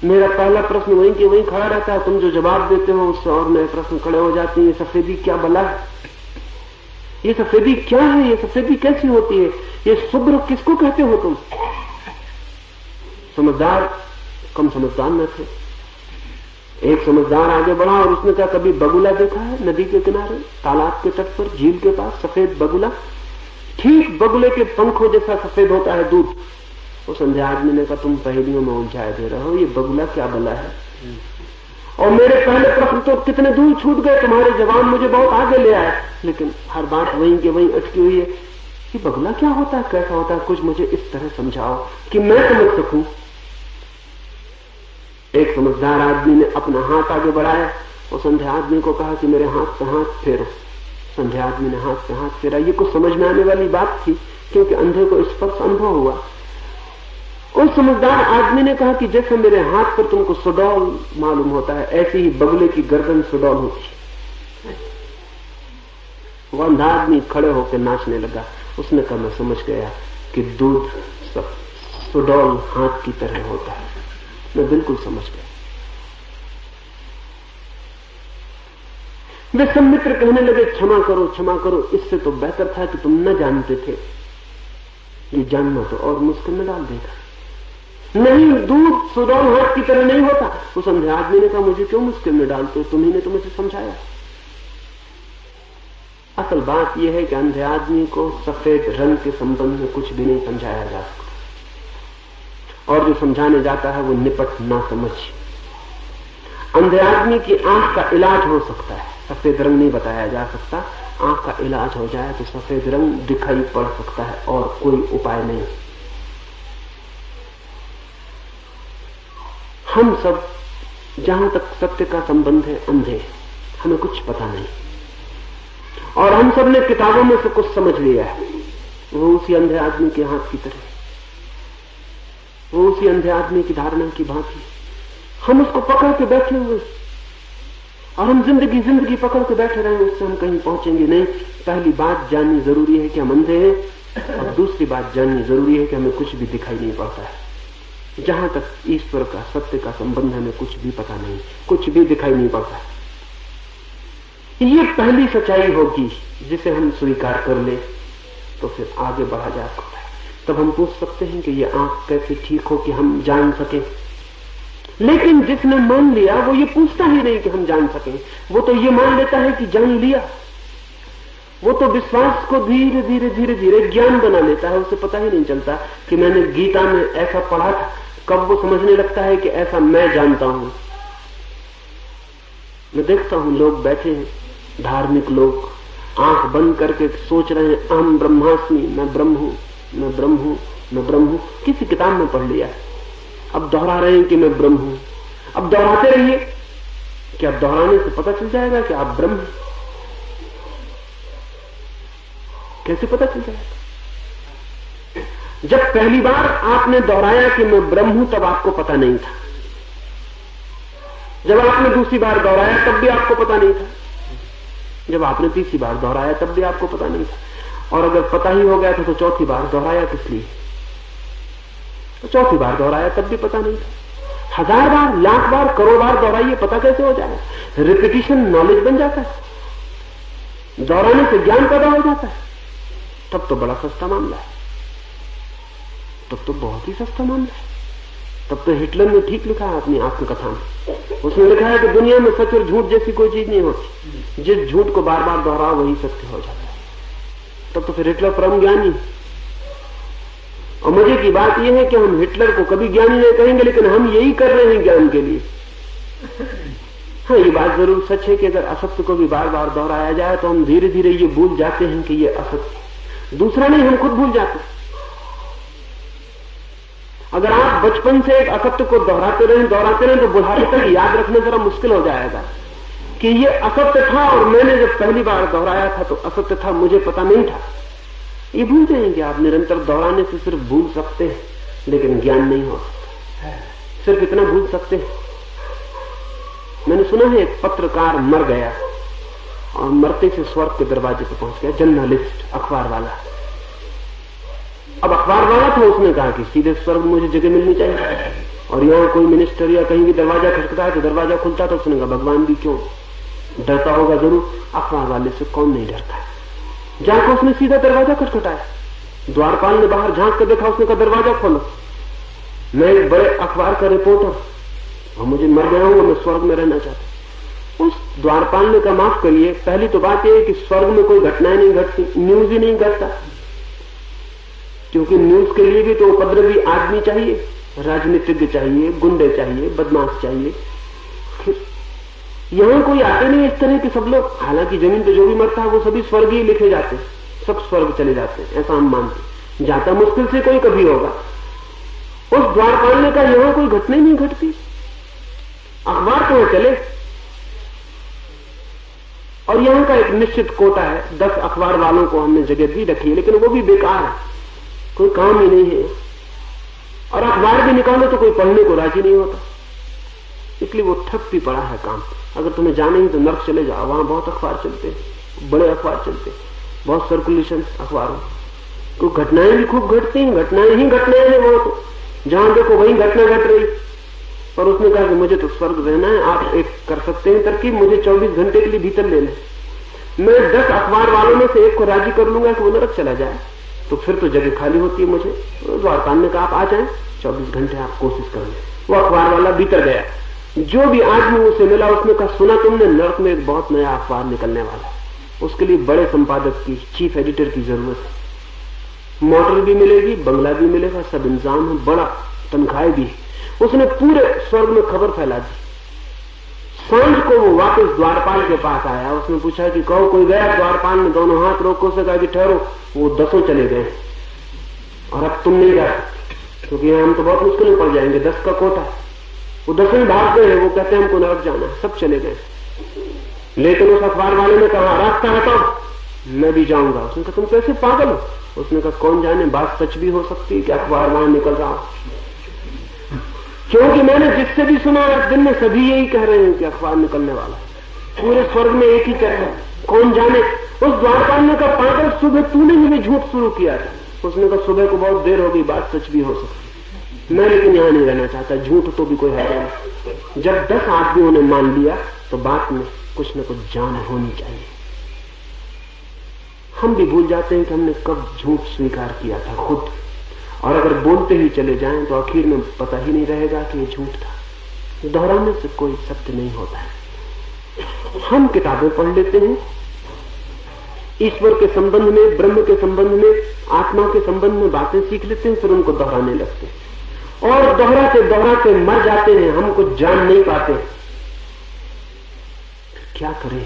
मेरा पहला प्रश्न वहीं के वहीं खड़ा रहता है, तुम जो जवाब देते हो उससे और नए प्रश्न खड़े हो जाते हैं। ये सफेदी क्या भला है? ये सफेदी क्या है? ये सफेदी कैसी होती है? ये शुभ्र किसको कहते हो तुम? समझदार कम समझदार न थे। एक समझदार आगे बढ़ा और उसने कहा, कभी बगुला देखा है नदी के किनारे, तालाब के तट पर, झील के पास सफेद बगुला? ठीक बगुले के पंखों जैसा सफेद होता है दूध। उस संध्या आदमी ने कहा, तुम पहेलियों में उलझाए दे रहे हो, ये बगुला क्या भला है? और मेरे पहले प्रश्न तो कितने दूर छूट गए, तुम्हारे जवाब मुझे बहुत आगे ले आए, लेकिन हर बात वहीं के वहीं अटकी हुई है। ये बगुला क्या होता है, कैसा होता है? कुछ मुझे इस तरह समझाओ कि मैं समझ सकूं। एक समझदार आदमी ने अपना हाथ आगे बढ़ाया और संध्या आदमी को कहा कि मेरे हाथ पे हाथ फेरो। संध्या आदमी ने हाथ पे हाथ फेरा। ये कुछ समझ में आने वाली बात थी, क्योंकि अंधे को स्पर्श अनुभव हुआ। उस समझदार आदमी ने कहा कि जैसे मेरे हाथ पर तुमको सुडौल मालूम होता है, ऐसे ही बगुले की गर्दन सुडौल होती है। वो अंधा आदमी खड़े होकर नाचने लगा। उसने कहा, मैं समझ गया कि दूध सब सुडौल हाथ की तरह होता है। मैं बिल्कुल समझ गया। वे सब मित्र कहने लगे, क्षमा करो क्षमा करो, इससे तो बेहतर था कि तुम न जानते थे। ये जानना तो और मुश्किल में डाल देगा। नहीं, दूध सुडौल हाथ की तरह नहीं होता। उस अंधे आदमी ने कहा, मुझे क्यों मुश्किल में डालते हो, तुम्ही ने तो मुझे समझाया। असल बात यह है कि अंधे आदमी को सफेद रंग के संबंध में कुछ भी नहीं समझाया जा सकता, और जो समझाने जाता है वो निपट ना समझ। अंधे आदमी की आंख का इलाज हो सकता है, सफेद रंग नहीं बताया जा सकता। आंख का इलाज हो जाए तो सफेद रंग दिखाई पड़ सकता है, और कोई उपाय नहीं। हम सब जहां तक सत्य का संबंध है अंधे, हमें कुछ पता नहीं, और हम सब ने किताबों में से कुछ समझ लिया है। वो उसी अंधे आदमी के हाथ की तरह, वो उसी अंधे आदमी की धारणा की भांति हम उसको पकड़ के बैठे हुए, और हम जिंदगी पकड़ के बैठे रहे, उससे हम कहीं पहुंचेंगे नहीं। पहली बात जाननी जरूरी है कि हम अंधे हैं, और दूसरी बात जाननी जरूरी है कि हमें कुछ भी दिखाई नहीं पड़ता है। जहां तक ईश्वर का, सत्य का संबंध हमें कुछ भी पता नहीं, कुछ भी दिखाई नहीं पड़ता। ये पहली सच्चाई होगी जिसे हम स्वीकार कर ले तो फिर आगे बढ़ा जा सकता है। तब हम पूछ सकते हैं कि ये आंख कैसे ठीक हो कि हम जान सके। लेकिन जिसने मान लिया वो ये पूछता ही नहीं कि हम जान सकें, वो तो ये मान लेता है कि जान लिया। वो तो विश्वास को धीरे धीरे धीरे धीरे ज्ञान बना लेता है। उसे पता ही नहीं चलता कि मैंने गीता में ऐसा पढ़ा था, कब वो समझने लगता है कि ऐसा मैं जानता हूं। मैं देखता हूं लोग बैठे हैं, धार्मिक लोग आंख बंद करके सोच रहे हैं अहम ब्रह्मास्मि, मैं ब्रह्म हूं, मैं ब्रह्म हूं, मैं ब्रह्म हूं। किसी किताब में पढ़ लिया है, अब दोहरा रहे हैं कि मैं ब्रह्म हूं। अब दोहराते रहिए कि अब दोहराने से पता चल जाएगा कि आप ब्रह्म हैं। कैसे पता चल जाएगा? जब पहली बार आपने दोहराया कि मैं ब्रह्म हूं तब आपको पता नहीं था। जब आपने दूसरी बार दोहराया तब भी आपको पता नहीं था। जब आपने तीसरी बार दोहराया तब भी आपको पता नहीं था। और अगर पता ही हो गया था तो चौथी बार दोहराया किस लिए? तो चौथी बार दोहराया तब भी पता नहीं था। 1000 बार, लाख बार, करोड़ बार दोहराइए, पता कैसे हो जाए? रिपीटिशन नॉलेज बन जाता है, दोहराने से ज्ञान पैदा हो जाता है। तब तो बड़ा सस्ता मामला है, तब तो बहुत ही सस्ता मामला है। तब तो हिटलर ने ठीक लिखा है अपनी आत्मकथा में। उसने लिखा है कि दुनिया में सच और झूठ जैसी कोई चीज नहीं होती, जिस झूठ को बार बार दोहराओ वही सत्य हो जाता है। तब तो फिर हिटलर परम ज्ञानी। और मजे की बात यह है कि हम हिटलर को कभी ज्ञानी नहीं कहेंगे, लेकिन हम यही कर रहे हैं ज्ञान के लिए। हाँ, ये बात जरूर सच है कि अगर असत्य को भी बार बार दोहराया जाए तो हम धीरे धीरे ये भूल जाते हैं कि ये असत्य। दूसरा नहीं, हम खुद भूल जाते हैं। अगर आप बचपन से एक असत्य को दोहराते रहें तो बुढ़ापे तक याद रखना जरा मुश्किल हो जाएगा कि ये असत्य था और मैंने जब पहली बार दोहराया था तो असत्य था, मुझे पता नहीं था। ये भूलते हैं कि आप निरंतर दोहराने से सिर्फ भूल सकते हैं, लेकिन ज्ञान नहीं हो सकता। सिर्फ इतना भूल सकते हैं। मैंने सुना है एक पत्रकार मर गया और मरते से स्वर्ग के दरवाजे पर पहुंच गया। जर्नलिस्ट, अखबार वाला। अब अखबार वाला था, उसने कहा कि सीधे स्वर्ग मुझे जगह मिलनी चाहिए। और यहां कोई मिनिस्टर या कहीं भी दरवाजा खटखटा है तो दरवाजा खुलता था। उसने कहा भगवान भी क्यों, डरता होगा जरूर। अखबार वाले से कौन नहीं डरता है। जाकर उसने सीधा दरवाजा खटखटाया। द्वारपाल ने बाहर झांक कर देखा, उसने कहा दरवाजा खोलो, मैं एक बड़े अखबार का रिपोर्टर और मुझे मर गया हूं, मैं स्वर्ग में रहना चाहता हूं। उस द्वारपाल ने कहा माफ करिए, पहली तो बात यह है कि स्वर्ग में कोई घटनाएं नहीं घटती, न्यूज ही नहीं घटता, क्योंकि न्यूज के लिए भी तो उपद्रवी आदमी चाहिए, राजनीतिज्ञ चाहिए, गुंडे चाहिए, बदमाश चाहिए। यहां कोई आते नहीं इस तरह के सब लोग। हालांकि जमीन पे जो भी मरता है वो सभी स्वर्ग ही लिखे जाते हैं, सब स्वर्ग चले जाते हैं, ऐसा हम मानते। जाता मुश्किल से कोई कभी होगा। उस द्वारपाल ने कहा यहां कोई घटना ही नहीं घटती, अखबार कहां चले। और यहां का एक निश्चित कोटा है, 10 अखबार वालों को हमने जगह दी रखी है, लेकिन वो भी बेकार है, कोई काम ही नहीं है। और अखबार भी निकालो तो कोई पढ़ने को राजी नहीं होता, इसलिए वो ठप भी पड़ा है काम। अगर तुम्हें जाने ही तो नर्क चले जाओ, वहां बहुत अखबार चलते हैं, बड़े अखबार चलते हैं, बहुत सर्कुलेशन अखबारों। तो घटनाएं भी खूब घटती हैं, घटनाएं ही घटनाएं हैं वहां तो, जहां देखो वही घटना घट रही। और उसने कहा कि मुझे तो स्वर्ग रहना है, आप एक कर सकते हैं तरकीब, मुझे 24 घंटे के लिए भीतर ले लें, मैं 10 अखबार वालों में से एक को राजी कर लूंगा कि वो नरक चला जाए, तो फिर तो जगह खाली होती है मुझे। द्वारपाल ने कहा आप आ जाए, 24 घंटे आप कोशिश करेंगे। वो अखबार वाला भीतर गया। जो भी आदमी उसे मिला उसने कहा सुना तुमने, नर्क में एक बहुत नया अखबार निकलने वाला है, उसके लिए बड़े संपादक की, चीफ एडिटर की जरूरत है, मोटर भी मिलेगी, बंगला भी मिलेगा, सब इंतजाम है, बड़ा तनख्वाह भी है। उसने पूरे स्वर्ग में खबर फैला दी। सांझ को वो वापस द्वारपाल के पास आया। उसने पूछा कि कहो कोई गया? द्वारपाल ने दोनों हाथ रोक से कहा कि ठहरो, वो 10 चले गए और अब तुम नहीं जा सकते, क्योंकि हम तो बहुत मुश्किल में पड़ जाएंगे, 10 का कोटा है। वो 10 भाग गए, वो कहते हैं हमको नरक जाना है, सब चले गए। लेकिन उस अखबार वाले ने कहा रास्ता हटाओ, मैं भी जाऊंगा। उसने कहा तुम कैसे पागल हो? उसने कहा कौन जाने, बात सच भी हो सकती है कि अखबार वहां निकल रहा हो, क्योंकि मैंने जिससे भी सुना आज दिन में सभी यही कह रहे हैं कि अखबार निकलने वाला है। पूरे स्वर्ग में एक ही चर्चा, कौन जाने। उस द्वारपाल ने कहा पागल, सुबह तूने ही झूठ शुरू किया था। उसने कहा सुबह को बहुत देर हो गई, बात सच भी हो सकती। मैं लेकिन यहां नहीं रहना चाहता, झूठ तो भी कोई है नहीं। जब 10 आदमियों ने मान लिया तो बात में कुछ न कुछ जान होनी चाहिए। हम भी भूल जाते हैं कि हमने कब झूठ स्वीकार किया था खुद, और अगर बोलते ही चले जाएं तो आखिर में पता ही नहीं रहेगा कि ये झूठ था। दोहराने से कोई सत्य नहीं होता है। हम किताबें पढ़ लेते हैं, ईश्वर के संबंध में, ब्रह्म के संबंध में, आत्मा के संबंध में बातें सीख लेते हैं, फिर उनको दोहराने लगते हैं और दोहराते दोहराते मर जाते हैं, हम कुछ जान नहीं पाते। क्या करें?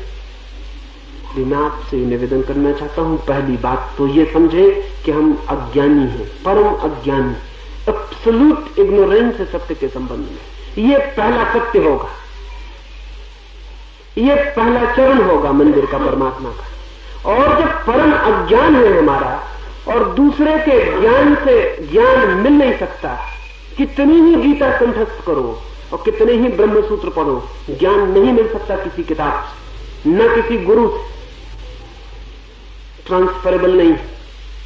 मैं आपसे निवेदन करना चाहता हूं, पहली बात तो ये समझे कि हम अज्ञानी हैं, परम अज्ञानी, एब्सोल्यूट इग्नोरेंस है सत्य के संबंध में। ये पहला सत्य होगा, ये पहला चरण होगा मंदिर का, परमात्मा का। और जब परम अज्ञान है हमारा और दूसरे के ज्ञान से ज्ञान मिल नहीं सकता, कितनी ही गीता कंठस्थ करो और कितने ही ब्रह्मसूत्र पढ़ो, ज्ञान नहीं मिल सकता किसी किताब से, न किसी गुरु से। ट्रांसफरेबल नहीं,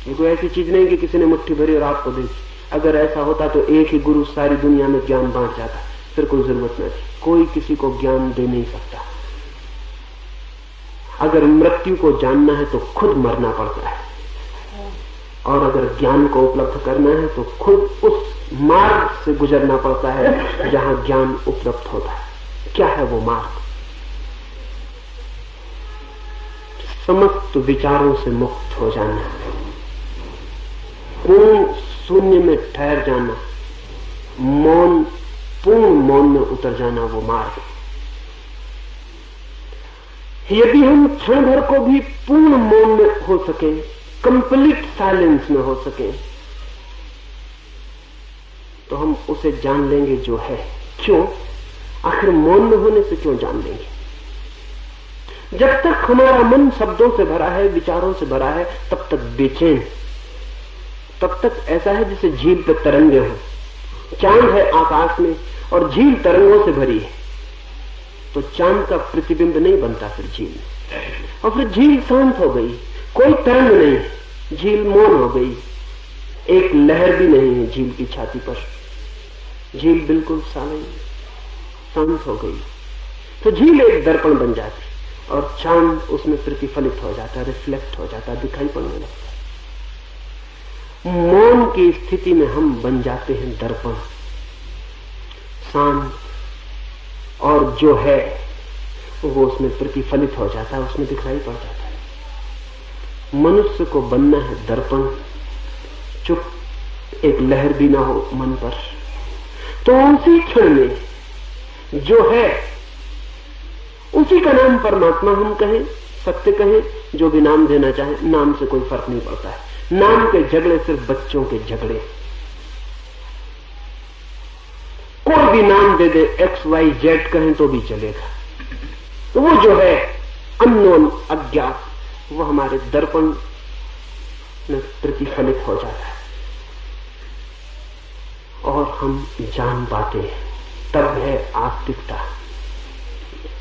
ये कोई ऐसी चीज नहीं कि किसी ने मुट्ठी भरी और आपको दी। अगर ऐसा होता तो एक ही गुरु सारी दुनिया में ज्ञान बांट जाता, फिर कोई जरूरत न थी। कोई किसी को ज्ञान दे नहीं सकता। अगर मृत्यु को जानना है तो खुद मरना पड़ता है, और अगर ज्ञान को उपलब्ध करना है तो खुद उस मार्ग से गुजरना पड़ता है जहां ज्ञान उपलब्ध होता है। क्या है वो मार्ग? समस्त विचारों से मुक्त हो जाना, पूर्ण शून्य में ठहर जाना, मौन, पूर्ण मौन में उतर जाना, वो मार्ग। यदि हम क्षण भर को भी पूर्ण मौन में हो सके, कंप्लीट साइलेंस में हो सके, तो हम उसे जान लेंगे जो है। क्यों? आखिर मौन में होने से क्यों जान लेंगे? जब तक हमारा मन शब्दों से भरा है, विचारों से भरा है, तब तक बेचैन, तब तक ऐसा है जैसे झील पे तरंगे हो। चांद है आकाश में और झील तरंगों से भरी है, तो चांद का प्रतिबिंब नहीं बनता फिर झील में। और फिर झील शांत हो गई, कोई तरंग नहीं, झील मौन हो गई, एक लहर भी नहीं है झील की छाती पर, झील बिल्कुल शांत हो गई। तो झील एक दर्पण बन जाती और चांद उसमें प्रतिफलित हो जाता है, रिफ्लेक्ट हो जाता है, दिखाई पड़ने लगता है। मौन की स्थिति में हम बन जाते हैं दर्पण, शांत, और जो है वो उसमें प्रतिफलित हो जाता है, उसमें दिखाई पड़ जाता है। मनुष्य को बनना है दर्पण, चुप, एक लहर भी ना हो मन पर। तो उसी क्षण में जो है उसी का नाम परमात्मा हम कहें, सत्य कहें, जो भी नाम देना चाहे, नाम से कोई फर्क नहीं पड़ता है। नाम के झगड़े सिर्फ बच्चों के झगड़े। कोई भी नाम दे दे, XYZ कहें तो भी चलेगा। तो वो जो है अननोन, अज्ञात, वो हमारे दर्पण में प्रतिफलित हो जाता है और हम जान पाते हैं। तब है आस्तिकता,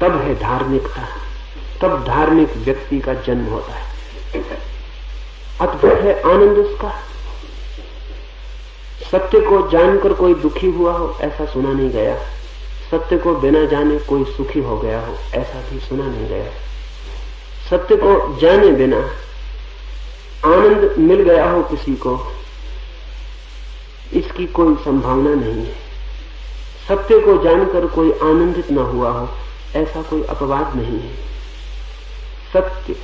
तब है धार्मिकता, तब धार्मिक व्यक्ति का जन्म होता है। अद्भुत है आनंद उसका। सत्य को जानकर कोई दुखी हुआ हो ऐसा सुना नहीं गया, सत्य को बिना जाने कोई सुखी हो गया हो ऐसा भी सुना नहीं गया। सत्य को जाने बिना आनंद मिल गया हो किसी को, इसकी कोई संभावना नहीं है। सत्य को जानकर कोई आनंदित न हुआ हो ऐसा कोई अपवाद नहीं है। सत्य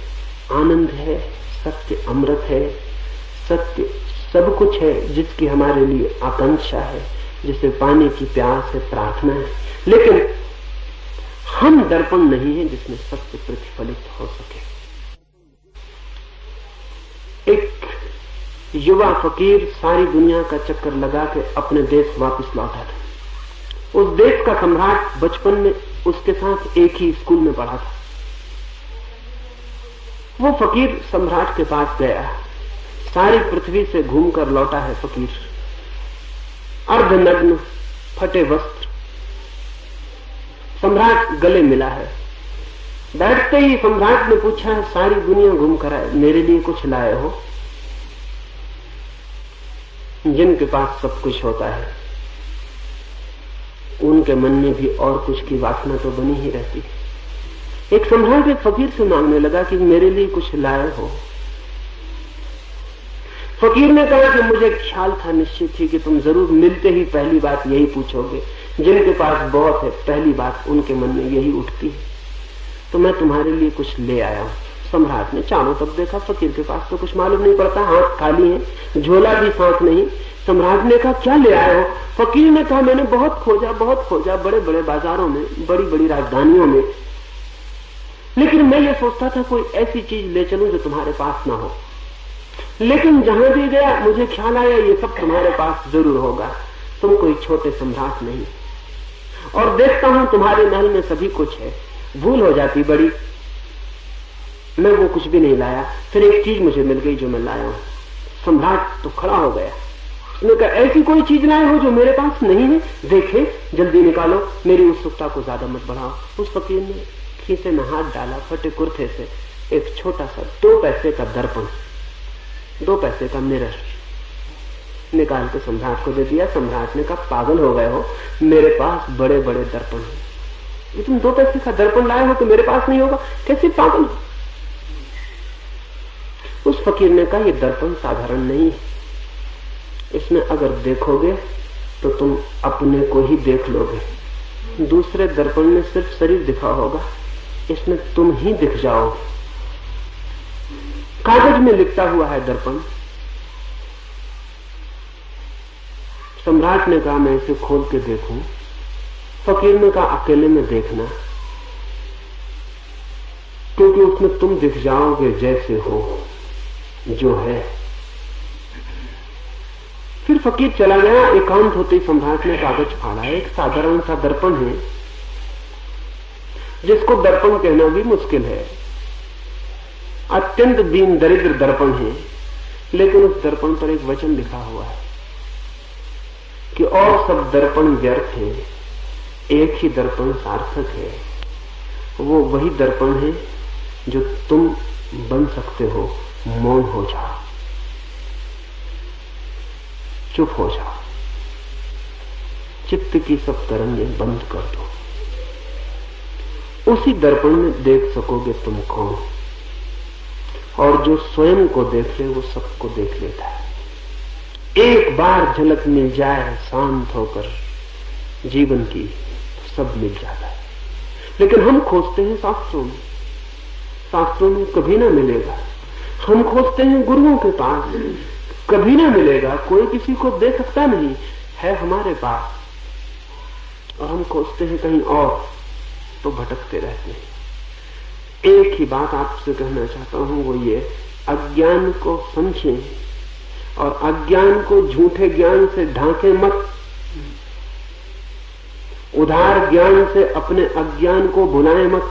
आनंद है, सत्य अमृत है, सत्य सब कुछ है जिसकी हमारे लिए आकांक्षा है, जिसे पाने की प्यास है, प्रार्थना है। लेकिन हम दर्पण नहीं है जिसमें सत्य प्रतिफलित हो सके। एक युवा फकीर सारी दुनिया का चक्कर लगा के अपने देश वापस लौटा था। उस देश का सम्राट बचपन में उसके साथ एक ही स्कूल में पढ़ा था। वो फकीर सम्राट के पास गया, सारी पृथ्वी से घूमकर लौटा है फकीर, अर्धनग्न, फटे वस्त्र। सम्राट गले मिला है। बैठते ही सम्राट ने पूछा है, सारी दुनिया घूम कर आए, मेरे लिए कुछ लाए हो? जिनके पास सब कुछ होता है उनके मन में भी और कुछ की वासना तो बनी ही रहती है। एक सम्राट एक फकीर से मांगने लगा कि मेरे लिए कुछ लाए हो। फकीर ने कहा कि मुझे ख्याल था, निश्चित थी कि तुम जरूर मिलते ही पहली बात यही पूछोगे। जिनके पास बहुत है पहली बात उनके मन में यही उठती है, तो मैं तुम्हारे लिए कुछ ले आया हूं। सम्राट ने चारों तरफ देखा, फकीर के पास तो कुछ मालूम नहीं पड़ता, हाथ खाली है, झोला भी साथ नहीं। सम्राट ने कहा क्या ले आए हो? फकीर ने कहा मैंने बहुत खोजा बड़े बड़े बाजारों में, बड़ी बड़ी राजधानियों में, लेकिन मैं ये सोचता था कोई ऐसी चीज ले चलूं जो तुम्हारे पास ना हो। लेकिन जहां भी गया मुझे ख्याल आया ये सब तुम्हारे पास जरूर होगा, तुम कोई छोटे सम्राट नहीं। और देखता हूं तुम्हारे महल में सभी कुछ है, भूल हो जाती बड़ी, मैं वो कुछ भी नहीं लाया। फिर एक चीज मुझे मिल गई जो मैं लाया हूं। सम्राट तो खड़ा हो गया, उसने कहा ऐसी कोई चीज लाए हो जो मेरे पास नहीं है? देखे, जल्दी निकालो, मेरी उत्सुकता को ज्यादा मत बढ़ाओ। उस फकीर ने खीसे में हाथ डाला, फटे कुर्ते से एक छोटा सा 2 पैसे का दर्पण, 2 पैसे का मिरर निकाल के सम्राट को दे दिया। सम्राट ने कहा पागल हो गए हो, मेरे पास बड़े बड़े दर्पण हैं, ये तुम 2 पैसे का दर्पण लाए हो तो मेरे पास नहीं होगा, कैसे पागल हो? उस फकीर ने कहा ये दर्पण साधारण नहीं है, इसमें अगर देखोगे तो तुम अपने को ही देख लोगे। दूसरे दर्पण में सिर्फ शरीर दिखा होगा, इसमें तुम ही दिख जाओगे। कागज में लिखता हुआ है दर्पण। सम्राट ने कहा मैं इसे खोल के देखूं। फकीर ने कहा अकेले में देखना, क्योंकि उसमें तुम दिख जाओगे जैसे हो, जो है। फिर फकीर चला गया। एकांत होते ही सम्राट ने कागज फाड़ा। एक साधारण सा दर्पण है जिसको दर्पण कहना भी मुश्किल है, अत्यंत दीन दरिद्र दर्पण है, लेकिन उस दर्पण पर एक वचन लिखा हुआ है कि और सब दर्पण व्यर्थ है, एक ही दर्पण सार्थक है। वो वही दर्पण है जो तुम बन सकते हो। मौन हो जाओ, चुप हो जाओ, चित्त की सब तरंगें बंद कर दो। उसी दर्पण में देख सकोगे तुम कौन, और जो स्वयं को देख ले वो सबको देख लेता है। एक बार झलक मिल जाए शांत होकर जीवन की, तो सब मिल जाता है। लेकिन हम खोजते हैं शास्त्रों में, शास्त्रों में कभी ना मिलेगा। हम खोजते हैं गुरुओं के पास, कभी ना मिलेगा। कोई किसी को दे सकता नहीं है हमारे पास, और हम खोजते हैं कहीं और, तो भटकते रहते हैं। एक ही बात आपसे कहना चाहता हूं, वो ये, अज्ञान को समझें और अज्ञान को झूठे ज्ञान से ढांके मत। उधार ज्ञान से अपने अज्ञान को भुलाए मत।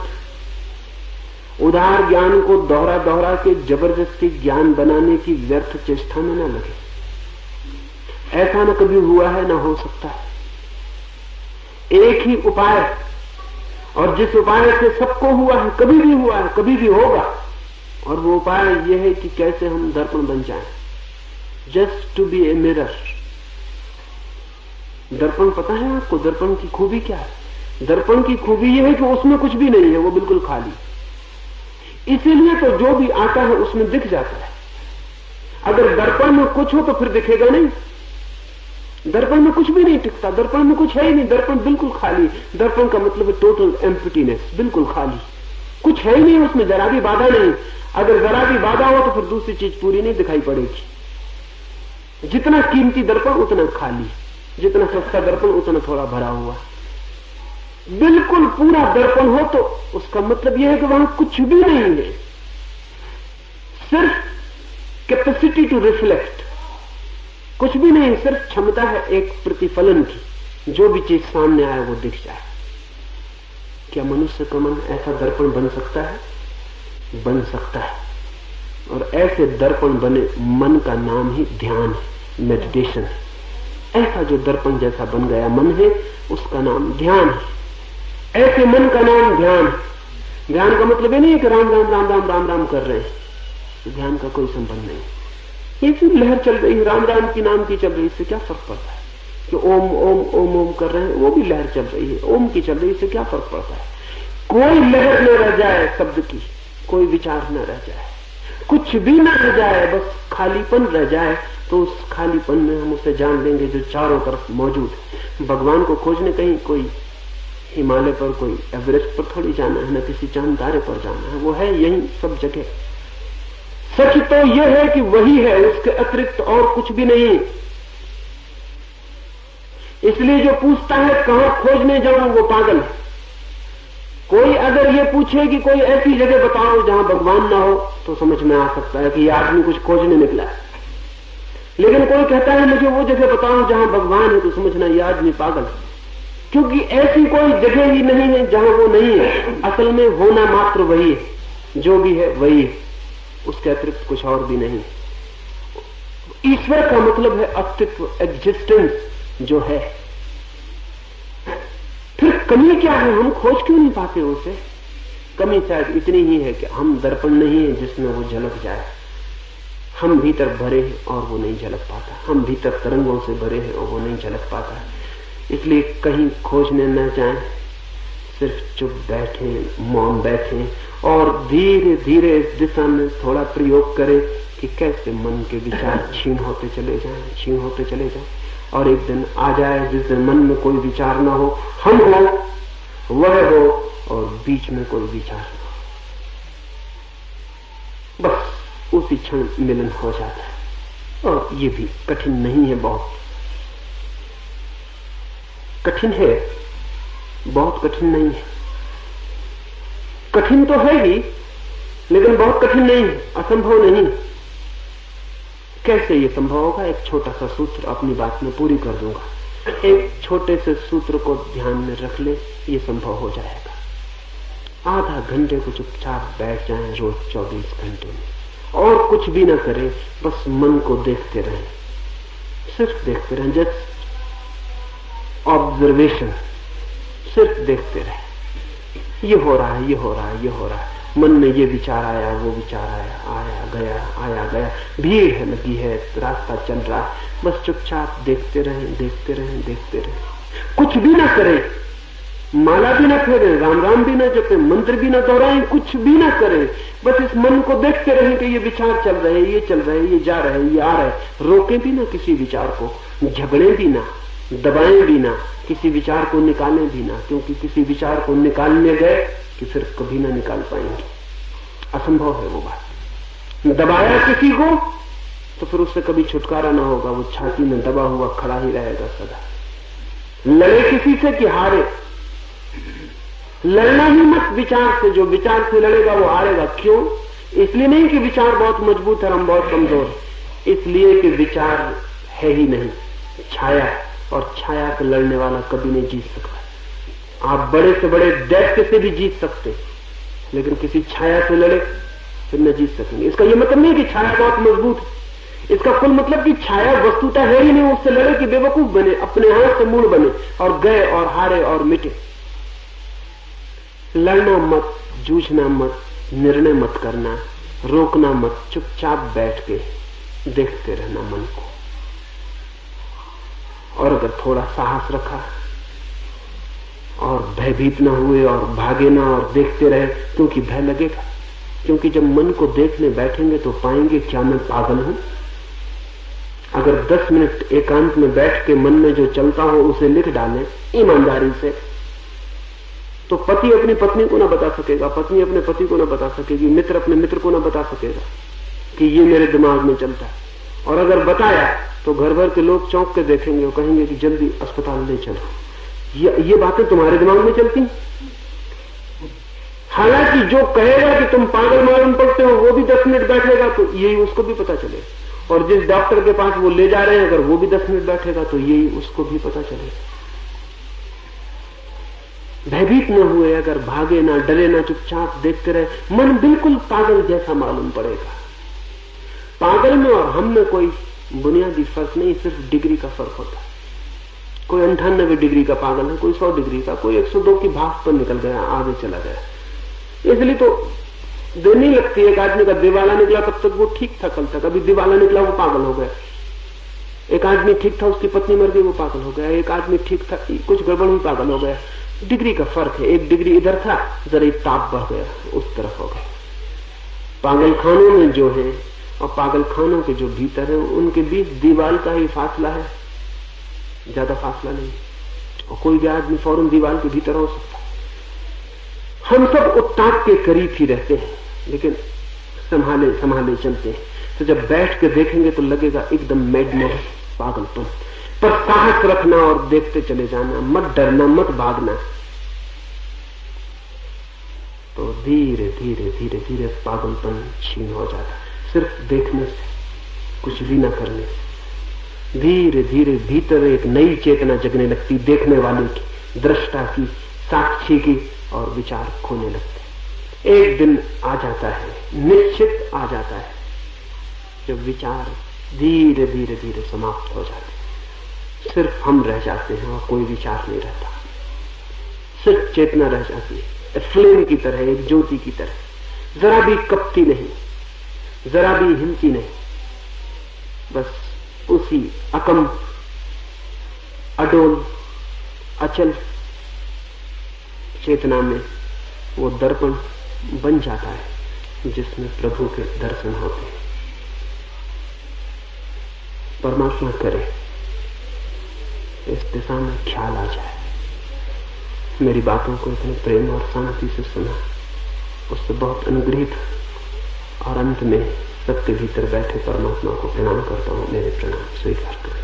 उधार ज्ञान को दोहरा दोहरा के जबरदस्ती ज्ञान बनाने की व्यर्थ चेष्टा में न लगे। ऐसा न कभी हुआ है, न हो सकता है। एक ही उपाय, और जिस उपाय से सबको हुआ है, कभी भी हुआ है, कभी भी होगा, और वो उपाय यह है कि कैसे हम दर्पण बन जाएं। Just to be a mirror. दर्पण पता है आपको दर्पण की खूबी क्या है? दर्पण की खूबी यह है कि उसमें कुछ भी नहीं है, वो बिल्कुल खाली। इसीलिए तो जो भी आता है उसमें दिख जाता है। अगर दर्पण में कुछ हो तो फिर दिखेगा नहीं। दर्पण में कुछ भी नहीं टिकता, दर्पण में कुछ है ही नहीं, दर्पण बिल्कुल खाली। दर्पण का मतलब है टोटल एम्प्टीनेस, बिल्कुल खाली, कुछ है ही नहीं उसमें, जरा भी बाधा नहीं। अगर जरा भी बाधा हो तो फिर दूसरी चीज पूरी नहीं दिखाई पड़ेगी। जितना कीमती दर्पण उतना खाली, जितना सस्ता दर्पण उतना थोड़ा भरा हुआ। बिल्कुल पूरा दर्पण हो तो उसका मतलब यह है कि वहां कुछ भी नहीं है, सिर्फ कैपेसिटी टू रिफ्लेक्ट, कुछ भी नहीं, सिर्फ क्षमता है एक प्रतिफलन की, जो भी चीज सामने आए वो दिख जाए। क्या मनुष्य का मन ऐसा दर्पण बन सकता है? बन सकता है। और ऐसे दर्पण बने मन का नाम ही ध्यान है, मेडिटेशन है। ऐसा जो दर्पण जैसा बन गया मन है, उसका नाम ध्यान है। ऐसे मन का नाम ध्यान है। ध्यान का मतलब ये नहीं है कि राम राम राम राम राम राम कर रहे हैं, ध्यान का कोई संबंध नहीं। ये फिर लहर चल रही है, राम राम की नाम की चल रही, इससे क्या फर्क पड़ता है? कि ओम ओम ओम ओम कर रहे हैं, वो भी लहर चल रही है, ओम की चल रही है, इससे क्या फर्क पड़ता है? कोई लहर न रह जाए शब्द की, कोई विचार न रह जाए, कुछ भी न रह जाए, बस खालीपन रह जाए, तो उस खालीपन में हम उसे जान लेंगे जो चारों तरफ मौजूद है। भगवान को खोजने कहीं कोई हिमालय पर, कोई एवरेस्ट पर थोड़ी जाना है, न किसी चांद तारे पर जाना है, वो है यही सब जगह। सच तो यह है कि वही है, उसके अतिरिक्त और कुछ भी नहीं। इसलिए जो पूछता है कहां खोजने जाऊं, वो पागल है। कोई अगर ये पूछे कि कोई ऐसी जगह बताओ जहां भगवान ना हो, तो समझ में आ सकता है कि ये आदमी कुछ खोजने निकला है। लेकिन कोई कहता है मुझे वो जगह बताओ जहां भगवान है, तो समझना ये आदमी पागल है, क्योंकि ऐसी कोई जगह ही नहीं है जहां वो नहीं है। असल में होना मात्र वही है, जो भी है वही है, उसके अतिरिक्त कुछ और भी नहीं। ईश्वर का मतलब है अस्तित्व, एग्जिस्टेंस जो है। फिर कमी क्या है? हम खोज क्यों नहीं पाते उसे? कमी शायद इतनी ही है कि हम दर्पण नहीं है जिसमें वो झलक जाए। हम भीतर भरे हैं और वो नहीं झलक पाता, हम भीतर तरंगों से भरे हैं और वो नहीं झलक पाता है। इसलिए कहीं खोजने न जाएं, सिर्फ चुप बैठे, मौन बैठे और धीरे धीरे इस दिशा में थोड़ा प्रयोग करें कि कैसे मन के विचार क्षीण होते चले जाएं, क्षीण होते चले जाएं, और एक दिन आ जाए जिस दिन मन में कोई विचार ना हो, हम हो, वह हो, और बीच में कोई विचार ना हो। बस उसी क्षण मिलन हो जाता है। और ये भी कठिन नहीं है, बहुत कठिन है, बहुत कठिन नहीं है। कठिन तो है ही, लेकिन बहुत कठिन नहीं है, असंभव नहीं। कैसे ये संभव होगा? एक छोटा सा सूत्र अपनी बात में पूरी कर दूंगा। एक छोटे से सूत्र को ध्यान में रख ले, ये संभव हो जाएगा। आधा घंटे को चुपचाप बैठ जाएं रोज 24 घंटे में, और कुछ भी ना करें, बस मन को देखते रहें, सिर्फ देखते रहें, जस्ट ऑब्जर्वेशन, सिर्फ देखते रहें। ये हो रहा है, ये हो रहा है, ये हो रहा है, मन में ये विचार आया, वो विचार आया, आया गया, आया गया, भीड़ है लगी है, रास्ता चल रहा है, बस चुपचाप देखते रहें, देखते रहें, देखते रहें। कुछ भी ना करें, माला भी ना फेरें, राम राम भी ना जपें, मंत्र भी ना दोहराएं, कुछ भी ना करें, बस इस मन को देखते रहें कि ये विचार चल रहे हैं, ये चल रहे हैं, ये जा रहे हैं, ये आ रहे हैं। रोकें भी ना किसी विचार को, झगड़े भी ना, दबाएं भी ना, किसी विचार को निकालें भी ना, क्योंकि किसी विचार को निकालने गए कि फिर कभी ना निकाल पाएंगे, असंभव है वो बात। दबाया किसी को तो फिर उससे कभी छुटकारा ना होगा, वो छाती में दबा हुआ खड़ा ही रहेगा सदा। लड़े किसी से कि हारे, लड़ना ही मत विचार से, जो विचार से लड़ेगा वो हारेगा। क्यों? इसलिए नहीं कि विचार बहुत मजबूत है, हम बहुत कमजोर, इसलिए कि विचार है ही नहीं, छाया, और छाया से लड़ने वाला कभी नहीं जीत सकता। आप बड़े से बड़े दैत्य से भी जीत सकते, लेकिन किसी छाया से लड़े फिर न जीत सकेंगे। इसका यह मतलब नहीं कि छाया बहुत मजबूत है, इसका कुल मतलब कि छाया वस्तुतः है ही नहीं, उससे लड़े कि बेवकूफ बने, अपने हाथ से मूड बने और गए और हारे और मिटे। लड़ना मत, जूझना मत, निर्णय मत करना, रोकना मत, चुपचाप बैठ के देखते रहना मन को। और अगर थोड़ा साहस रखा और भयभीत न हुए और भागे ना और देखते रहे, क्योंकि भय लगेगा, क्योंकि जब मन को देखने बैठेंगे तो पाएंगे क्या मैं पागल हूं। अगर 10 मिनट एकांत में बैठ के मन में जो चलता हो उसे लिख डालें ईमानदारी से, तो पति अपनी पत्नी को ना बता सकेगा, पत्नी अपने पति को ना बता सकेगी, मित्र अपने मित्र को ना बता सकेगा कि ये मेरे दिमाग में चलता है। और अगर बताया तो घर भर के लोग चौंक के देखेंगे और कहेंगे कि जल्दी अस्पताल ले चलो, ये बातें तुम्हारे दिमाग में चलती। हालांकि जो कहेगा कि तुम पागल मालूम पड़ते हो वो भी 10 मिनट बैठेगा तो यही उसको भी पता चलेगा, और जिस डॉक्टर के पास वो ले जा रहे हैं अगर वो भी 10 मिनट बैठेगा तो यही उसको भी पता चलेगा। भयभीत न हुए, अगर भागे ना, डरे ना, चुपचाप देखते रहे, मन बिल्कुल पागल जैसा मालूम पड़ेगा। पागल में और हम में कोई बुनियादी फर्क नहीं, सिर्फ डिग्री का फर्क होता है। कोई 98 डिग्री का पागल है, कोई 100 डिग्री का, कोई 102 की भाप पर निकल गया, आगे चला गया। इसलिए तो देर नहीं लगती। एक आदमी का दिवाला निकला तब तक वो ठीक था, कल तक, अभी दिवाला निकला वो पागल हो गया। एक आदमी ठीक था, उसकी पत्नी मर गई, वो पागल हो गया। एक आदमी ठीक था, कुछ गड़बड़ हुई, पागल हो गया। डिग्री का फर्क है, एक डिग्री इधर था, जरा एक ताप बढ़ गया, उस तरफ हो गया। पागल खानों में जो है और पागल खानों के जो भीतर है, उनके बीच दीवार का ही फासला है, ज्यादा फासला नहीं। और कोई भी आदमी फौरन दीवार के भीतर हो सकता है। हम सब उत्ताप के करीब ही रहते हैं, लेकिन संभाले संभाले चलते हैं। तो जब बैठ के देखेंगे तो लगेगा एकदम मैडनेस, पागलपन। पर साहस रखना और देखते चले जाना, मत डरना, मत भागना। तो धीरे धीरे धीरे धीरे पागलपन छीन हो जाता, सिर्फ देखने से, कुछ भी न करने से। धीरे धीरे भीतर एक नई चेतना जगने लगती, देखने वाले की, दृष्टा की, साक्षी की, और विचार खोने लगते। एक दिन आ जाता है, निश्चित आ जाता है, जब विचार धीरे धीरे धीरे समाप्त हो जाते, सिर्फ हम रह जाते हैं और कोई विचार नहीं रहता। सिर्फ चेतना रह जाती है, फ्लेम की तरह, एक ज्योति की तरह, जरा भी कपती नहीं, जरा भी हिलती नहीं। बस उसी अकंप, अडोल, अचल चेतना में वो दर्पण बन जाता है जिसमें प्रभु के दर्शन होते हैं। परमात्मा करे इस दिशा में ख्याल आ जाए। मेरी बातों को इतने प्रेम और शांति से सुना, उससे बहुत अनुग्रहित, और अंत में सबके भीतर बैठे परमात्मा को प्रणाम करता हूं। मेरे प्रणाम स्वीकार करें।